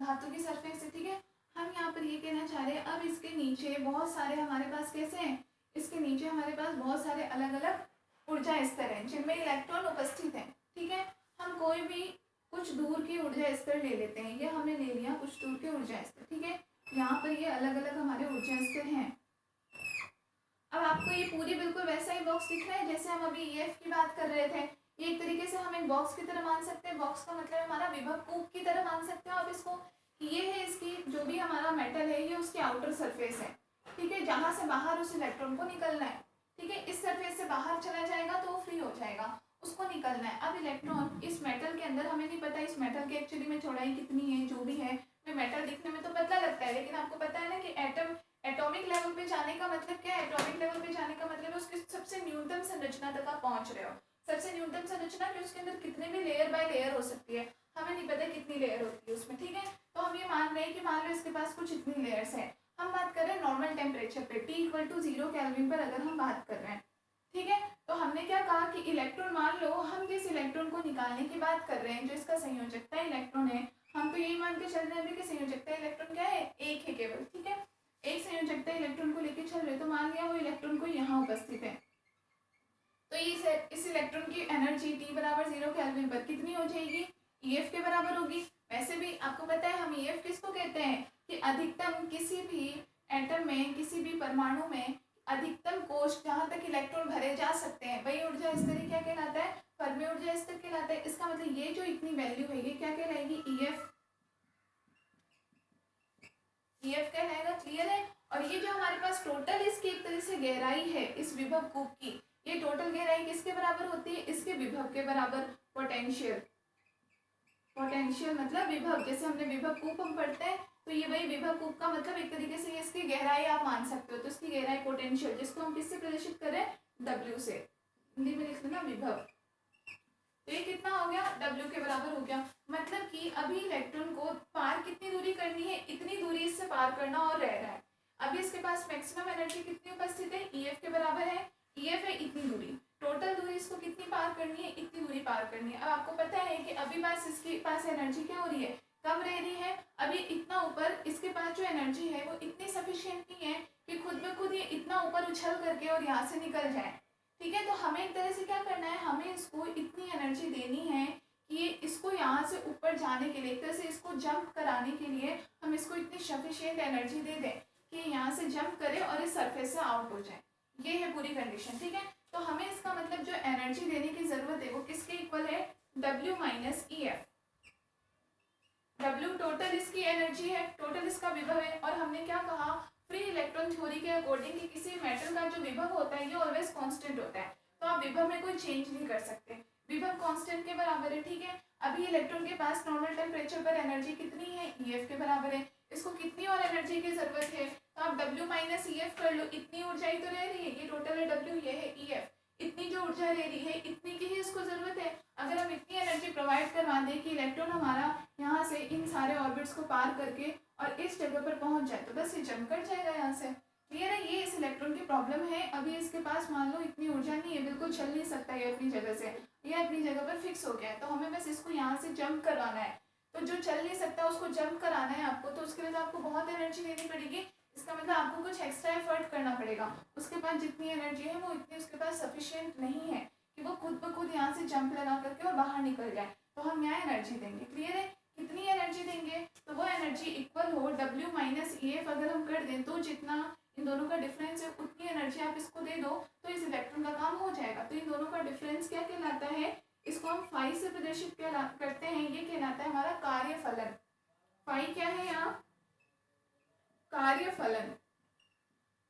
धातु की सरफेस है। ठीक है, हम यहाँ पर ये कहना चाह रहे हैं अब इसके नीचे बहुत सारे हमारे पास कैसे हैं? इसके नीचे हमारे पास बहुत सारे अलग अलग ऊर्जा स्तर हैं जिनमें इलेक्ट्रॉन उपस्थित हैं। ठीक है, हम कोई भी कुछ दूर की ऊर्जा स्तर ले लेते हैं। ये हमने ले लिया कुछ दूर के ऊर्जा स्तर। ठीक है, यहाँ पर ये अलग अलग हमारे ऊर्जा स्तर हैं। अब आपको ये पूरी बिल्कुल वैसा ही बॉक्स दिख रहा है जैसे हम अभी EF की बात कर रहे थे। ये एक तरीके से हम एक बॉक्स की तरह मान सकते हैं। बॉक्स का मतलब हमारा विभव कूप की तरह मान सकते हैं। अब इसको ये है, इसकी जो भी हमारा मेटल है ये उसकी आउटर सरफेस है। ठीक है, जहाँ से बाहर उस इलेक्ट्रॉन को निकलना है। ठीक है, इस सरफेस से बाहर चला जाएगा तो वो फ्री हो जाएगा, उसको निकलना है। अब इलेक्ट्रॉन इस मेटल के अंदर, हमें नहीं पता इस मेटल की एक्चुअली में चौड़ाई कितनी है, जो भी है मेटल दिखने में तो पतला लगता है, लेकिन आपको पता है ना कि एटॉमिक लेवल पे जाने का मतलब क्या है? एटॉमिक लेवल पे जाने का मतलब है उसकी सबसे न्यूनतम संरचना तक आप पहुंच रहे हो। सबसे न्यूनतम संरचना कि उसके अंदर कितने भी लेयर बाय लेयर हो सकती है, हमें नहीं पता कितनी लेयर होती है उसमें। ठीक है, तो हम ये मान रहे हैं कि मान लो इसके पास कुछ इतनी लेयर्स है। हम बात कर रहे हैं नॉर्मल टेम्परेचर पे T = 0 केल्विन पर अगर हम बात कर रहे हैं। ठीक है, तो हमने क्या कहा कि इलेक्ट्रॉन, मान लो हम जिस इलेक्ट्रॉन को निकालने की बात कर रहे हैं, जो इसका संयोजकता इलेक्ट्रॉन है, हम तो यही मान के चल रहे हैं कि संयोजकता इलेक्ट्रॉन क्या है, एक है केवल, ठीक है, एक संयोजकता इलेक्ट्रॉन को लेके चल रहे, तो मान लिया वो इलेक्ट्रॉन को यहाँ उपस्थित है, तो इस इलेक्ट्रॉन की एनर्जी T बराबर 0 केल्विन पर कितनी हो जाएगी, EF के बराबर होगी। वैसे भी आपको पता है हम EF किसको कहते हैं कि अधिकतम किसी भी एटम में, किसी भी परमाणु में अधिकतम कोश जहाँ तक इलेक्ट्रॉन भरे जा सकते हैं, वही ऊर्जा स्तर क्या कहलाता है, फर्मी ऊर्जा स्तर कहलाता है। इसका मतलब ये जो इतनी वैल्यू है ये क्या कहलाएगी, EF कहलाएगा, क्लियर है। और ये जो हमारे पास टोटल इसकी एक तरह से गहराई है इस विभव कूप की, ये टोटल गहराई किसके बराबर होती है, इसके विभव के बराबर। पोटेंशियल, पोटेंशियल मतलब विभव, जैसे हमने विभव कूप हम पढ़ते हैं, तो ये वही विभव कूप का मतलब एक तरीके से इसकी गहराई आप मान सकते हो। तो इसकी गहराई पोटेंशियल, जिसको हम किससे प्रदर्शित करें, W से, हिंदी में लिख लेना विभव। तो ये कितना हो गया, W के बराबर हो गया। मतलब कि अभी इलेक्ट्रॉन को पार कितनी दूरी करनी है, इतनी दूरी इससे पार करना और रह रहा है। अभी इसके पास मैक्सिमम एनर्जी कितनी उपस्थित है, EF के बराबर है, EF है इतनी दूरी, टोटल दूरी इसको कितनी पार करनी है, इतनी दूरी पार करनी है। अब आपको पता है कि अभी पास इसके पास एनर्जी क्या हो रही है, कम रह रही है। अभी इतना ऊपर इसके पास जो एनर्जी है वो इतनी सफिशिएंट नहीं है कि खुद ब खुद ये इतना ऊपर उछल करके और यहाँ से निकल जाए, ठीक है। तो हमें एक तरह से क्या करना है, हमें इसको इतनी एनर्जी देनी है कि ये इसको यहाँ से ऊपर जाने के लिए, एक तरह से इसको जंप कराने के लिए हम इसको इतनी सफिशिएंट एनर्जी दे दें कि यहाँ से जंप करे और इस सरफेस से आउट हो जाए। ये है पूरी कंडीशन, ठीक है। तो हमें इसका मतलब जो एनर्जी देने की जरूरत है वो किसके इक्वल है, W minus EF। W total इसकी एनर्जी है, टोटल इसका विभव है। और हमने क्या कहा, फ्री इलेक्ट्रॉन थ्योरी के अकॉर्डिंग कि किसी मेटल का जो विभव होता है ये ऑलवेज कांस्टेंट होता है, तो आप विभव में कोई चेंज नहीं कर सकते, विभव कांस्टेंट के बराबर है, ठीक है। अभी इलेक्ट्रॉन के पास नॉर्मल टेम्परेचर पर एनर्जी कितनी है, EF के बराबर है। इसको कितनी और एनर्जी की जरूरत है, तो आप W माइनस EF कर लो, इतनी ऊर्जा ही तो रह रही है, ये टोटल है W, ये है EF, इतनी जो ऊर्जा रह रही है इतनी की ही इसको जरूरत है। अगर हम इतनी एनर्जी प्रोवाइड करवा दें कि इलेक्ट्रॉन हमारा यहाँ से इन सारे ऑर्बिट्स को पार करके और इस जगह पर पहुंच जाए, तो बस ये जंप कर जाएगा यहाँ से, क्लियर है। ये इस इलेक्ट्रॉन की प्रॉब्लम है, अभी इसके पास मान लो इतनी ऊर्जा नहीं है, बिल्कुल चल नहीं सकता ये अपनी जगह से, ये अपनी जगह पर फिक्स हो गया है। तो हमें बस इसको यहाँ से जंप करवाना है, तो जो चल नहीं सकता उसको जंप कराना है आपको, तो उसके लिए तो आपको बहुत एनर्जी देनी पड़ेगी। इसका मतलब आपको कुछ एक्स्ट्रा एफर्ट करना पड़ेगा। उसके पास जितनी एनर्जी है वो इतनी उसके पास सफिशिएंट नहीं है कि वो खुद ब खुद यहाँ से जंप लगा करके और बाहर निकल जाए, तो हम यहाँ एनर्जी देंगे, क्लियर है। कितनी एनर्जी देंगे, तो वो एनर्जी इक्वल हो W माइनस EF। अगर हम कर दें तो जितना इन दोनों का डिफरेंस है उतनी एनर्जी आप इसको दे दो तो इस इलेक्ट्रॉन का काम हो जाएगा। तो इन दोनों का डिफरेंस क्या कहलाता है, इसको हम फाई से प्रदर्शित करते हैं, ये कहलाता है हमारा कार्यफलन। फाई क्या है यहाँ, कार्यफलन,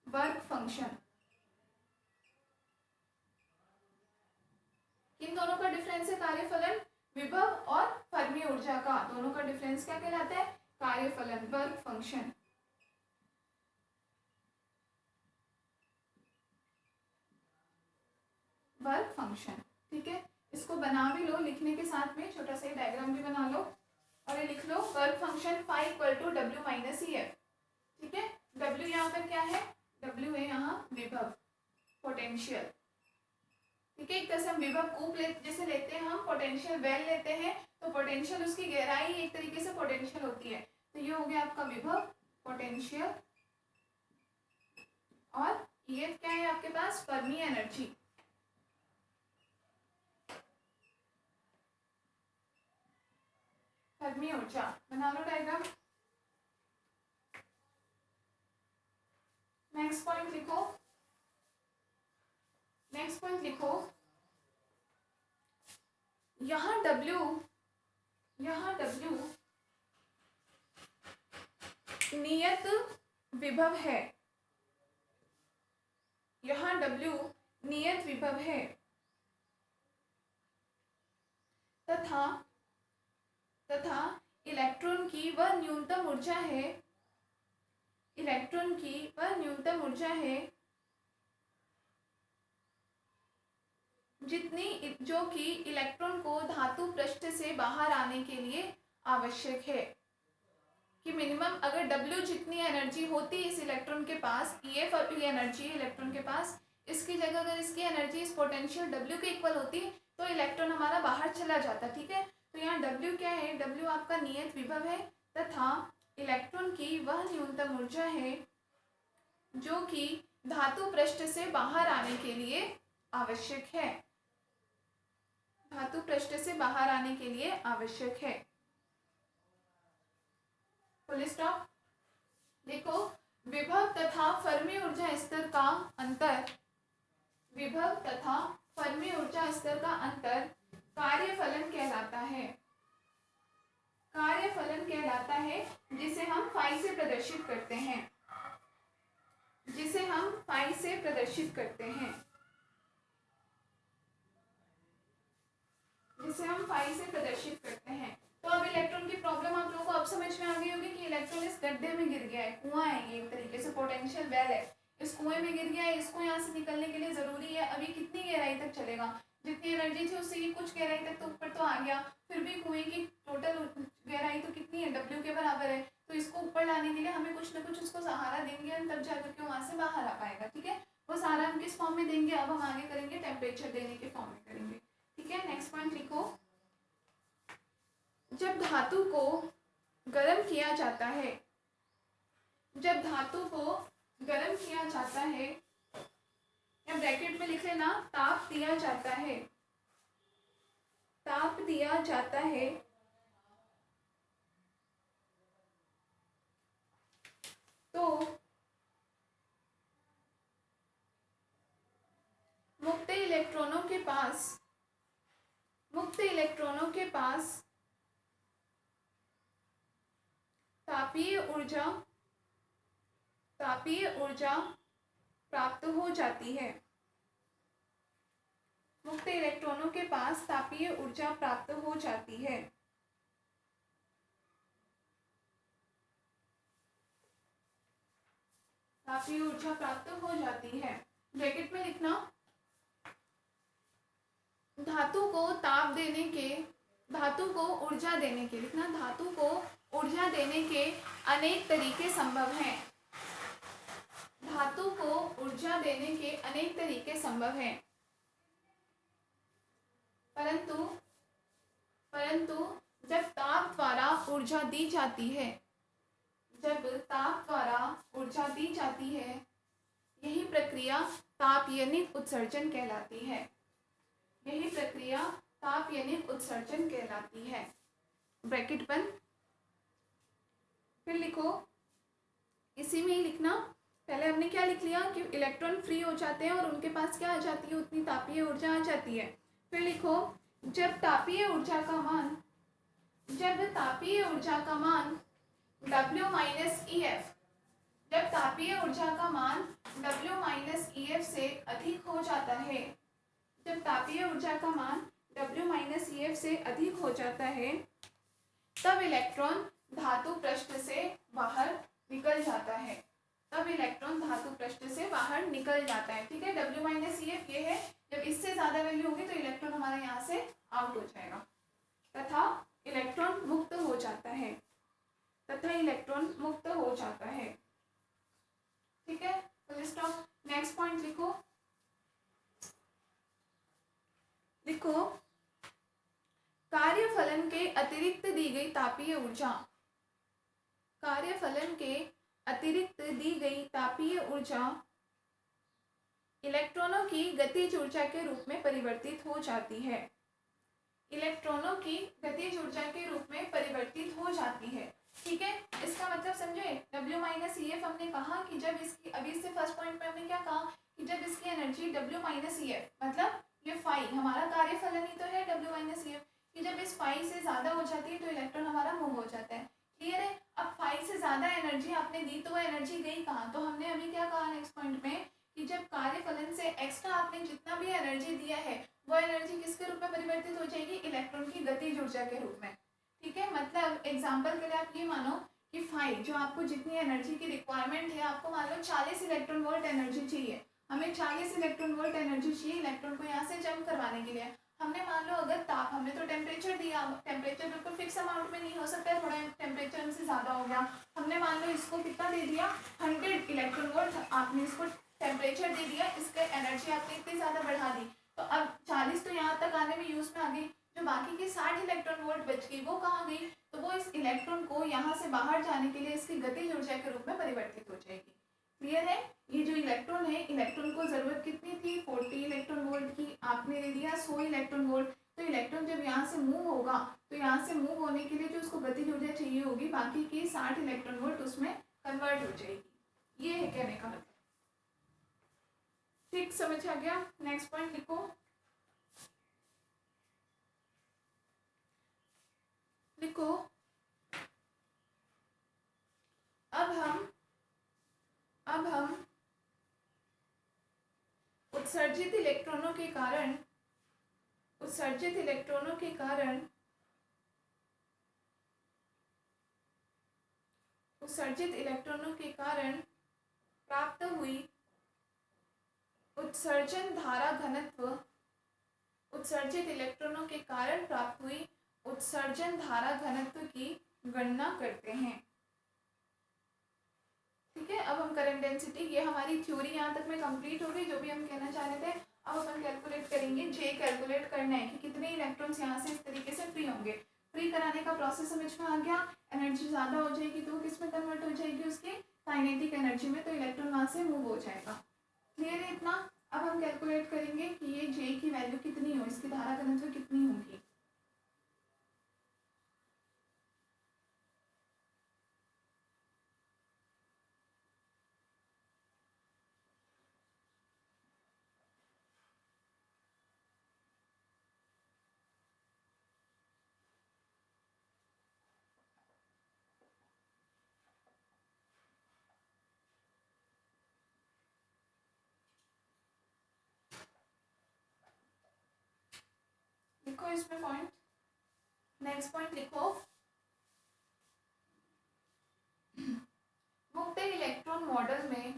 वर्क फंक्शन। किन दोनों का डिफरेंस है कार्यफलन, विभव और फर्मी ऊर्जा का, दोनों का डिफरेंस क्या कहलाता है, कार्यफलन, वर्क फंक्शन। वर्क फंक्शन, ठीक है। इसको बना भी लो, लिखने के साथ में छोटा सा डायग्राम भी बना लो और ये लिख लो, work function phi equal to W minus EF, ठीक है। W यहाँ पर क्या है, W है यहाँ विभव, पोटेंशियल, ठीक है। एक तरह से हम विभव कूप जैसे लेते हैं, हम पोटेंशियल वेल लेते हैं, तो पोटेंशियल उसकी गहराई एक तरीके से पोटेंशियल होती है। तो ये हो गया आपका विभव, पोटेंशियल, और EF क्या है आपके पास, फर्मी एनर्जी। फर्मी ऊर्जा, बना लो डायग्राम। नेक्स्ट पॉइंट लिखो, नेक्स्ट पॉइंट लिखो, यहाँ W नियत विभव है, यहाँ W नियत विभव है, तथा इलेक्ट्रॉन की वह न्यूनतम ऊर्जा है, इलेक्ट्रॉन की वह न्यूनतम ऊर्जा है जितनी, जो कि इलेक्ट्रॉन को धातु पृष्ठ से बाहर आने के लिए आवश्यक है। कि मिनिमम अगर W जितनी एनर्जी होती है इस इलेक्ट्रॉन के पास, EF और एनर्जी इलेक्ट्रॉन के पास, इसकी जगह अगर इसकी एनर्जी इस पोटेंशियल W के इक्वल होती तो इलेक्ट्रॉन हमारा बाहर चला जाता, ठीक है। तो यहाँ W क्या है, W आपका नियत विभव है तथा इलेक्ट्रॉन की वह न्यूनतम ऊर्जा है जो कि धातु पृष्ठ से बाहर आने के लिए आवश्यक है, धातु पृष्ठ से बाहर आने के लिए आवश्यक है। Full stop. देखो, विभव तथा फर्मी ऊर्जा स्तर का अंतर, विभव तथा फर्मी ऊर्जा स्तर का अंतर कार्यफलन कहलाता है, कार्यफलन कहलाता है, जिसे हम फाई से प्रदर्शित करते हैं, जिसे हम फाई से प्रदर्शित करते हैं, जिसे हम फाई से प्रदर्शित करते हैं। तो अब इलेक्ट्रॉन की प्रॉब्लम आप लोगों को अब समझ में आ गई होगी कि इलेक्ट्रॉन इस गड्ढे में गिर गया है, कुआं है ये, एक तरीके से पोटेंशियल वेल है, इस कुएं में गिर गया है, इसको यहाँ से निकलने के लिए जरूरी है अभी कितनी गहराई तक चलेगा, जितनी एनर्जी थी उससे ये कुछ गहराई तक तो ऊपर तो आ गया, फिर भी कुएं की टोटल गहराई तो कितनी है, W के बराबर है। तो इसको ऊपर लाने के लिए हमें कुछ ना कुछ उसको सहारा देंगे हम, तब जाकर के वहां से बाहर आ पाएगा, ठीक है। वो सहारा हम किस फॉर्म में देंगे, अब हम आगे करेंगे, टेम्परेचर देने के फॉर्म में करेंगे, ठीक है। नेक्स्ट पॉइंट लिखो, जब धातु को गर्म किया जाता है, जब धातु को गर्म किया जाता है, या ब्रैकेट में लिख लेना, ताप दिया जाता है, ताप दिया जाता है, तो मुक्त इलेक्ट्रॉनों के पास, मुक्त इलेक्ट्रॉनों के पास तापीय ऊर्जा, तापीय ऊर्जा प्राप्त हो जाती है, मुक्त इलेक्ट्रॉनों के पास तापीय ऊर्जा प्राप्त हो जाती है। तापीय ऊर्जा प्राप्त हो जाती है, ब्रैकेट में लिखना, धातु को ताप देने के, धातु को ऊर्जा देने के, लिखना, धातु को ऊर्जा देने के अनेक तरीके संभव हैं, धातु को ऊर्जा देने के अनेक तरीके संभव हैं, परंतु जब ताप द्वारा ऊर्जा दी जाती है, जब ताप द्वारा ऊर्जा दी जाती है, यही प्रक्रिया तापयनिक उत्सर्जन कहलाती है, यही प्रक्रिया तापयनिक उत्सर्जन कहलाती है। ब्रैकेट बंद। फिर लिखो, इसी में ही लिखना, पहले हमने क्या लिख लिया कि इलेक्ट्रॉन फ्री हो जाते हैं और उनके पास क्या आ जाती है, उतनी तापीय ऊर्जा आ जाती है। फिर लिखो, जब तापीय ऊर्जा का मान, जब तापीय ऊर्जा का मान W माइनस EF, जब तापीय ऊर्जा का मान W माइनस EF से अधिक हो जाता है, जब तापीय ऊर्जा का मान W माइनस EF से अधिक हो जाता है, तब इलेक्ट्रॉन धातु पृष्ठ से बाहर निकल जाता है, तब इलेक्ट्रॉन धातु पृष्ठ से बाहर निकल जाता है, ठीक है। W माइनस EF ये है, जब इससे ज्यादा वैल्यू होगी तो इलेक्ट्रॉन हमारा यहाँ से आउट हो जाएगा तथा इलेक्ट्रॉन मुक्त हो जाता है, तथा इलेक्ट्रॉन मुक्त हो जाता है, ठीक है। Full stop. नेक्स्ट पॉइंट लिखो, लिखो, कार्यफलन के अतिरिक्त दी गई तापीय ऊर्जा, कार्यफलन के अतिरिक्त दी गई तापीय ऊर्जा इलेक्ट्रॉनों की गतिज ऊर्जा के रूप में परिवर्तित हो जाती है, इलेक्ट्रॉनों की गतिज ऊर्जा के रूप में परिवर्तित हो जाती है, ठीक है। इसका मतलब समझे, W माइनस EF हमने कहा कि जब इसकी, अभी इससे फर्स्ट पॉइंट में हमने क्या कहा कि जब इसकी एनर्जी W माइनस EF, मतलब ये फाई हमारा कार्यफलन ही तो है W माइनस EF, कि जब इस फाई से ज्यादा हो जाती है तो इलेक्ट्रॉन हमारा मूव हो जाता है, क्लियर है। अब फाई से ज्यादा एनर्जी आपने दी तो वो एनर्जी गई कहाँ, तो हमने अभी क्या कहा नेक्स्ट पॉइंट में कि जब कार्यफलन से एक्स्ट्रा आपने जितना भी एनर्जी दिया है वो एनर्जी किसके रूप में परिवर्तित हो जाएगी, इलेक्ट्रॉन की गतिज ऊर्जा के रूप में, ठीक है। मतलब एग्जांपल के लिए आप ये मानो कि फाई जो आपको जितनी एनर्जी की रिक्वायरमेंट है, आपको मान लो 40 इलेक्ट्रॉन वोल्ट एनर्जी चाहिए, हमें 40 इलेक्ट्रॉन वोल्ट एनर्जी चाहिए इलेक्ट्रॉन को यहाँ से जंप करवाने के लिए। हमने मान लो अगर ताप, हमने तो टेम्परेचर दिया, टेम्परेचर बिल्कुल फिक्स अमाउंट में नहीं हो सकता है, थोड़ा टेम्परेचर से ज़्यादा हो गया, हमने मान लो इसको कितना दे दिया 100 इलेक्ट्रॉन वोल्ट, आपने इसको टेम्परेचर दे दिया, इसका एनर्जी आपने इतनी ज़्यादा बढ़ा दी, तो अब 40 तो यहाँ तक आने में यूज़ में आ गई, जो बाकी की 60 इलेक्ट्रॉन वोल्ट बच गई वो कहाँ गई, तो वो इस इलेक्ट्रॉन को यहाँ से बाहर जाने के लिए इसकी गतिज ऊर्जा के रूप में परिवर्तित हो जाएगी। क्लियर है? ये जो इलेक्ट्रॉन है, इलेक्ट्रॉन को ज़रूरत कितनी थी, 40 इलेक्ट्रॉन वोल्ट की, आपने दे दिया 100 इलेक्ट्रॉन वोल्ट, तो इलेक्ट्रॉन जब यहाँ से मूव होगा तो यहाँ से मूव होने के लिए जो उसको गतिज ऊर्जा चाहिए होगी, बाकी की 60 इलेक्ट्रॉन वोल्ट उसमें कन्वर्ट हो जाएगी। ये है कहने का मतलब। ठीक, समझ आ गया? नेक्स्ट पॉइंट लिखो। लिखो, अब हम उत्सर्जित इलेक्ट्रॉनों के कारण उत्सर्जित इलेक्ट्रॉनों के कारण प्राप्त हुई उत्सर्जन धारा घनत्व, उत्सर्जित इलेक्ट्रॉनों के कारण प्राप्त हुई उत्सर्जन धारा घनत्व की गणना करते हैं। ठीक है, अब हम करंट डेंसिटी, ये हमारी थ्योरी यहाँ तक में कंप्लीट हो गई, जो भी हम कहना चाह रहे थे। अब अपन कैलकुलेट करेंगे, जे कैलकुलेट करना है कि कितने इलेक्ट्रॉन्स यहाँ से इस तरीके से फ्री होंगे। फ्री कराने का प्रोसेस समझ में आ गया। एनर्जी ज़्यादा हो जाएगी तो किस में कन्वर्ट हो जाएगी, उसकी काइनेटिक एनर्जी में, तो इलेक्ट्रॉन वहाँ से मूव हो जाएगा। क्लियर है इतना? अब हम कैलकुलेट करेंगे कि ये जे की वैल्यू कितनी हो, इसकी धारा घनत्व कितनी होगी। लिखो इसमें पॉइंट, नेक्स्ट पॉइंट लिखो, मुक्त इलेक्ट्रॉन मॉडल में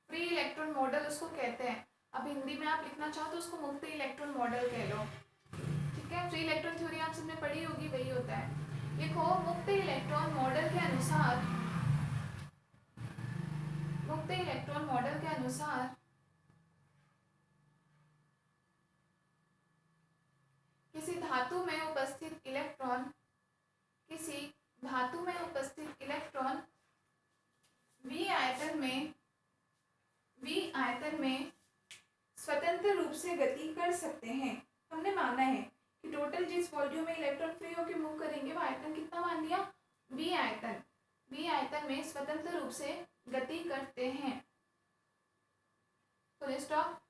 फ्री इलेक्ट्रॉन मॉडल उसको कहते हैं। अब हिंदी में आप लिखना चाहो तो उसको मुक्त इलेक्ट्रॉन मॉडल कह लो। ठीक है, फ्री इलेक्ट्रॉन थ्योरी आप सबने पढ़ी होगी, वही होता है। लिखो, मुक्त इलेक्ट्रॉन मॉडल के अनुसार, मुक्त इलेक्ट्रॉन मॉडल के अनुसार किसी धातु में उपस्थित इलेक्ट्रॉन, किसी धातु में उपस्थित इलेक्ट्रॉन V आयतन में स्वतंत्र रूप से गति कर सकते हैं। हमने माना है कि टोटल जिस वॉल्यूम में इलेक्ट्रॉन फ्री होकर मूव करेंगे वो आयतन कितना मान लिया, V आयतन में स्वतंत्र रूप से गति करते हैं। Full stop.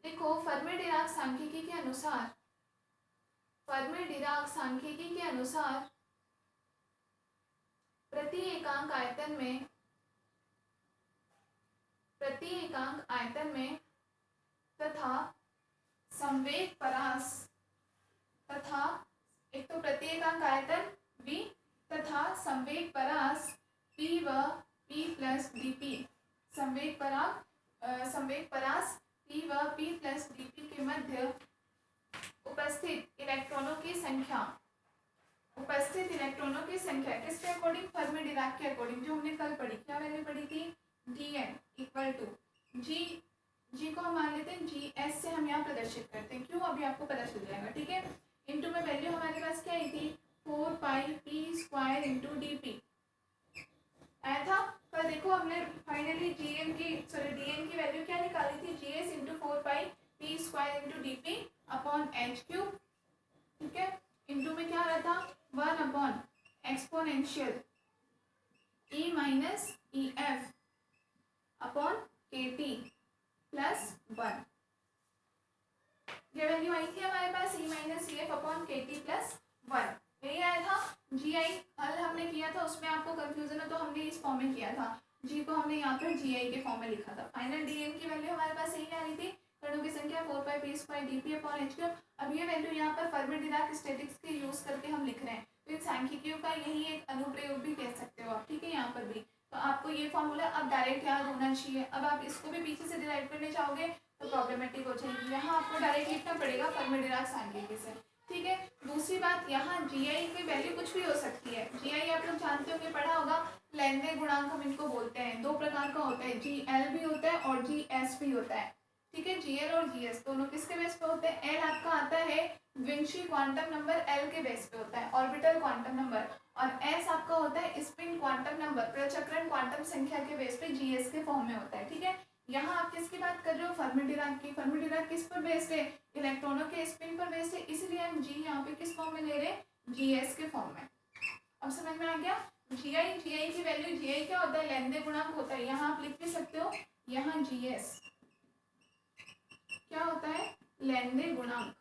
लिखो, फर्मी डिराक सांख्यिकी के अनुसार, फर्मी डिराक सांख्यिकी के अनुसार प्रति एकांक आयतन में तथा संवेग परास, तथा एक तो प्रति एकांक आयतन V तथा संवेग परास P व P प्लस dP, संवेग परास P व P प्लस dP के मध्य उपस्थित इलेक्ट्रॉनों की संख्या किसके अकॉर्डिंग, फर्मी डिराक के अकॉर्डिंग, जो हमने कल पढ़ी, क्या वैल्यू पढ़ी थी, Dn इक्वल टू जी को हम मान लेते हैं GS से हम यहाँ प्रदर्शित करते हैं। क्यों, अभी आपको पता चल जाएगा। ठीक है, इनटू में वैल्यू हमारे पास क्या आई थी, 4 पाई P स्क्वायर इंटू dP आया था। कल देखो हमने फाइनली DN की वैल्यू क्या निकाली थी, GS इंटू 4 पाई P square into dP upon h cube. ठीक है, इंटू में क्या आ रहा था, 1 upon exponential E minus EF upon KT plus 1। ये वैल्यू आई थी हमारे पास, E minus EF upon KT plus 1, यही आया था। GI हल हमने किया था, उसमें आपको कंफ्यूजन है तो हमने इस फॉर्म में किया था, G को हमने यहाँ पर GI के फॉर्म में लिखा था। फाइनल DN की वैल्यू हमारे पास यही आ रही थी, कणों की संख्या 4 पाई P square dP upon h cube. अब ये वैल्यू यहाँ पर फर्मी डिराक स्टैटिक्स के यूज करके हम लिख रहे हैं, तो इन सांख्यिकियों का यही एक अनुप्रयोग भी कह सकते हो आप। ठीक है, यहाँ पर भी तो आपको ये फॉर्मूला अब डायरेक्ट याद होना चाहिए। अब आप इसको भी पीछे से डिराइव करने चाहोगे तो प्रॉब्लमेटिक हो जाएगी, यहाँ आपको डायरेक्ट लिखना पड़ेगा फर्मी डिराक सांख्यिकी से। ठीक है, दूसरी बात, यहाँ GI की वैल्यू कुछ भी हो सकती है। GI आप लोग जानते होंगे, पढ़ा होगा, लेनदेन गुणांक हम इनको बोलते हैं। दो प्रकार का होता है, GL भी होता है और GS भी होता है। ठीक है, GL और GS दोनों किसके बेस पे होते हैं? L आपका आता है विंची क्वांटम नंबर, L के बेस पे होता है, ऑर्बिटल क्वांटम नंबर, और S आपका होता है स्पिन क्वांटम नंबर, प्रचक्रण क्वांटम संख्या के बेस पे GS के फॉर्म में होता है। ठीक है, यहाँ आप किसकी बात कर रहे हो? फर्मी-डिराक की। फर्मी-डिराक किस पर बेस्ड है? इलेक्ट्रॉनों के स्पिन पर बेस्ड है, इसलिए हम G यहाँ पे किस फॉर्म में ले रहे हैं? GS के फॉर्म में। अब समझ में आ गया? GI की वैल्यू, GI क्या होता है? लेनदेन गुणांक होता है। यहाँ आप लिख भी सकते हो, यहाँ GS क्या होता है? लेनदेन गुणांक।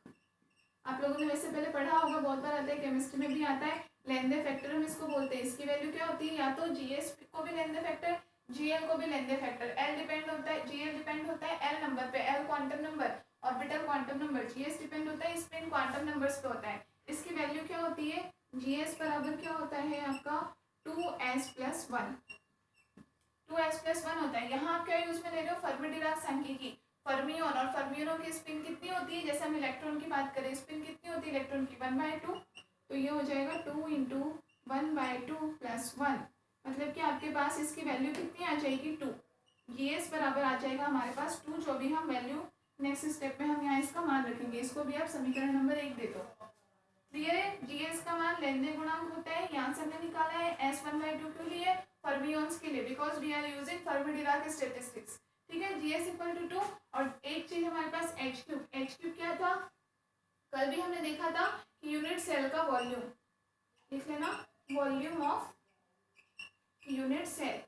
आप लोगों ने वैसे पहले पढ़ा होगा, बहुत बार आता है, केमिस्ट्री में भी आता है। लेनदेन फैक्टर हम इसको बोलते हैं। इसकी वैल्यू क्या होती है? या तो GS को भी लेनदेन फैक्टर, GL को भी लेनदेन फैक्टर। L डिपेंड होता है, GL डिपेंड होता है L नंबर पे, L quantum number, orbital quantum number. GS depend होता है स्पिन क्वांटम नंबर्स पे होता है। इसकी वैल्यू क्या होती है? GS बराबर क्या होता है आपका? 2s+1। 2s+1 होता है। यहाँ आप क्या यूज में ले रहे हो? फर्मी-डिराक सांख्यिकी। फर्मियन और फर्मियनों की स्पिन कितनी होती है? जैसे हम इलेक्ट्रॉन की बात करें, स्पिन कितनी होती है इलेक्ट्रॉन की? 1/2। तो ये हो जाएगा 2 × 1/2 + 1, मतलब कि आपके पास इसकी वैल्यू कितनी आ जाएगी? 2। GS बराबर आ जाएगा हमारे पास 2, जो भी हम वैल्यू नेक्स्ट स्टेप में हम यहाँ इसका मान रखेंगे। इसको भी आप समीकरण नंबर 1 दे दो। क्लियर है? GS का मान लेनदेन गुणांक होता है। यहाँ से हमने निकाला है S 1/2 क्यों लिए? फर्मियंस के लिए, because we are using Fermi Dirac statistics. ठीक है, GS = 2। और एक चीज हमारे पास H³ क्या था? कल भी हमने देखा था कि यूनिट सेल का वॉल्यूम, लिख लेना, वॉल्यूम ऑफ यूनिट सेल,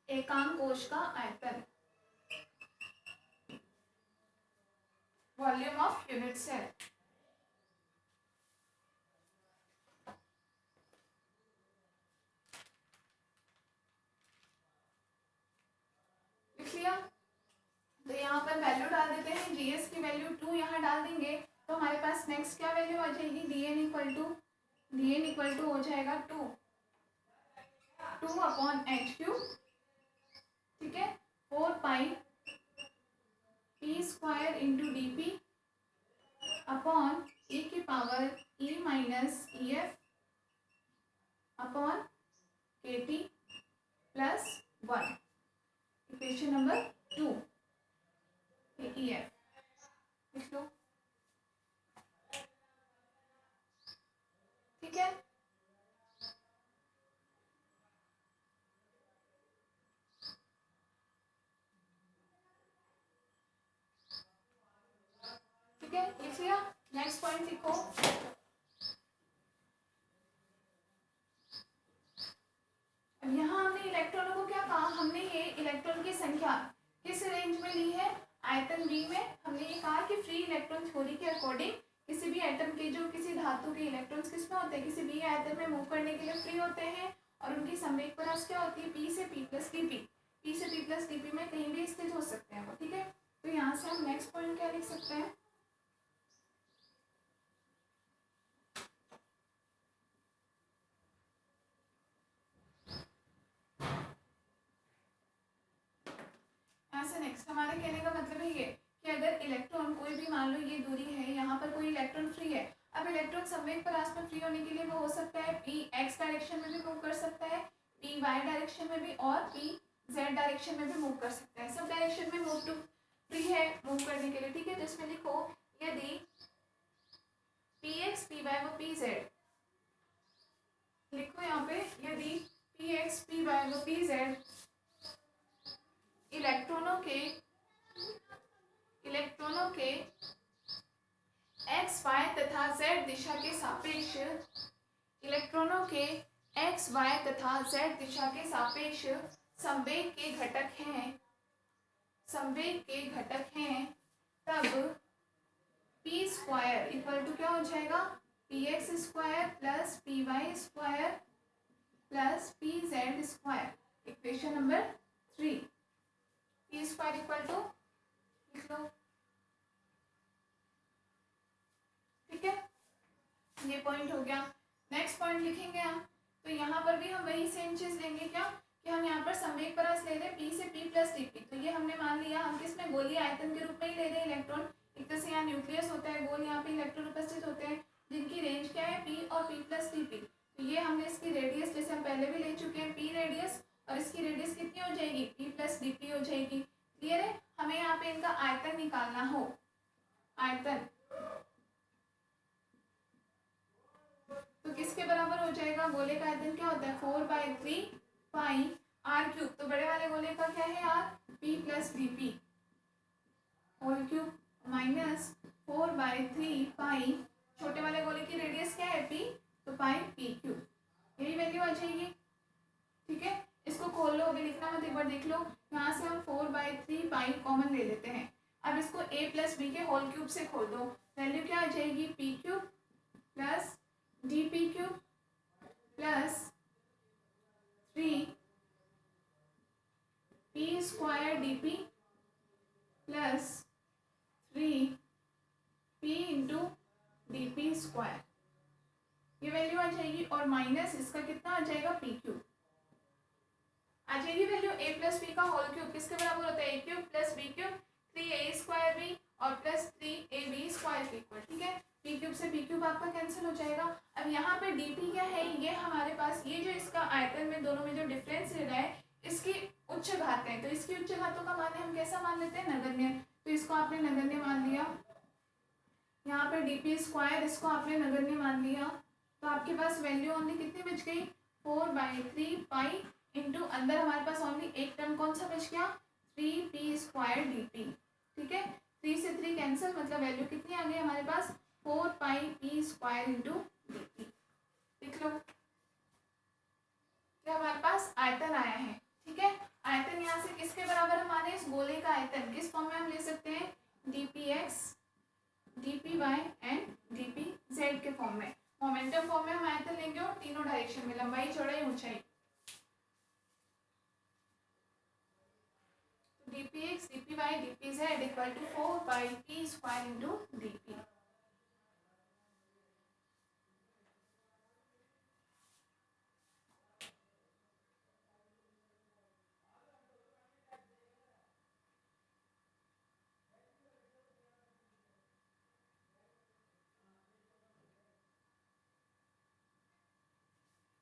एकांक कोश का आयतन, वॉल्यूम ऑफ यूनिट सेल। लिख लिया? तो यहाँ पर वैल्यू डाल देते हैं। GS की वैल्यू 2 यहाँ डाल देंगे तो हमारे पास नेक्स्ट क्या वैल्यू आ जाएगी? dn = हो जाएगा 2/H³। ठीक है, 4π p² × dp upon e⁻ upon kT + 1। Equation number 2 EF लिख लो। ठीक है, ठीक है, लिख लिया? नेक्स्ट पॉइंट लिखो। अब यहाँ हमने इलेक्ट्रॉनों को क्या कहा? हमने ये इलेक्ट्रॉन की संख्या किस रेंज में ली है? आयतन V में। हमने ये कहा कि फ्री इलेक्ट्रॉन थ्योरी के अकॉर्डिंग किसी भी एटम के, जो किसी धातु के इलेक्ट्रॉन्स किस में होते हैं? किसी भी आयतन में मूव करने के लिए फ्री होते हैं, और उनकी संवेग परास क्या होती है? P से P + dp। P से P + dp में कहीं भी स्थित हो सकते हैं वो। ठीक है, तो यहाँ से हम नेक्स्ट पॉइंट क्या लिख सकते हैं? यहाँ से नेक्स्ट हमारे कहने का मतलब है ये कि अगर इलेक्ट्रॉन, कोई भी मान लो ये दूरी है, यहाँ पर कोई इलेक्ट्रॉन फ्री है। अब इलेक्ट्रॉन संवेग परास में फ्री होने के लिए वो हो सकता है P x डायरेक्शन में भी मूव कर सकता है, P y डायरेक्शन में भी, और P z डायरेक्शन में भी मूव कर सकता है। सब डायरेक्शन में मूव टू फ्री है मूव करने के लिए। ठीक है, तो इसमें लिखो, यदि Px Py व Pz, लिखो यहाँ पे, यदि Px Py व Pz इलेक्ट्रॉनों के x y तथा z दिशा के सापेक्ष, इलेक्ट्रॉनों के x y तथा z दिशा के सापेक्ष संवेग के घटक हैं, तब p² = क्या हो जाएगा? px² + py² + pz²। Equation number 3। p² = लिख लो। ठीक है, ये पॉइंट हो गया। नेक्स्ट पॉइंट लिखेंगे हम, तो यहाँ पर भी हम वही सेम चीज लेंगे। क्या कि हम यहाँ पर संवेग परास ले रहे हैं P से P + dp। तो ये हमने मान लिया, हम किसमें? गोलीय आयतन के रूप में ही ले रहे हैं इलेक्ट्रॉन। एक तरह से यहाँ न्यूक्लियस होता है गोल, यहाँ पे इलेक्ट्रॉन उपस्थित होते हैं जिनकी रेंज क्या है? P और P + dp। तो ये हमने इसकी रेडियस, जैसे हम पहले भी ले चुके हैं, P रेडियस और इसकी रेडियस कितनी हो जाएगी, p प्लस डी पी हो जाएगी। क्लियर है। हमें यहाँ पे इनका आयतन निकालना हो, आयतन तो किसके बराबर हो जाएगा, गोले का आयतन क्या होता है 4/3 पाई आर क्यूब। तो बड़े वाले गोले का क्या है यार, p plus d p whole cube minus 4/3 pi, छोटे वाले गोले की रेडियस क्या है p, तो पाई p क्यूब, यही वैल्यू आ जाएगी। ठीक है, इसको खोल लो, अभी लिखना मत, एक बार देख लो। यहाँ से हम 4/3 पाई कॉमन ले लेते हैं। अब इसको a प्लस बी के होल क्यूब से खोल दो, वैल्यू क्या आ जाएगी, p cube plus d P cube plus 3 p square D P plus 3 p into D P square, ये वैल्यू आ जाएगी। और माइनस इसका कितना आ जाएगा, p क्यूब आ जाएगी वैल्यू। a प्लस बी का होल क्यूब किसके बराबर होता है, a cube plus b cube 3a square b और प्लस 3ab स्क्वायर के इक्वल। ठीक है, p क्यूब से p क्यूब आपका कैंसिल हो जाएगा। अब यहाँ पे dp क्या है, ये हमारे पास ये जो इसका आयतन में दोनों में जो डिफरेंस ले रहा है इसकी उच्च घात है, तो इसकी उच्च घातों का मान हम कैसा मान लेते हैं, नगण्य। तो इसको आपने नगण्य मान लिया, यहाँ पे dp स्क्वायर इसको आपने नगण्य मान लिया, तो आपके पास वैल्यू ओनली कितनी बच गई, 4/3 पाई इंटू अंदर हमारे पास ओनली एक टर्म कौन सा बच गया, 3p स्क्वायर डी पी। ठीक है, 3 से 3 कैंसिल, मतलब वैल्यू कितनी आ गई हमारे पास, 4πp square into D P. देख लो क्या हमारे पास आयतन आया है। ठीक है, आयतन यहाँ से किसके बराबर हमारे इस गोले का आयतन किस फॉर्म में हम ले सकते हैं, dpx dpy एंड dpz के फॉर्म में, मोमेंटम फॉर्म में हम आयतन लेंगे और तीनों डायरेक्शन में, लंबाई चौड़ाई ऊंचाई। dpx dpy dpz equal to 4/p square into dp।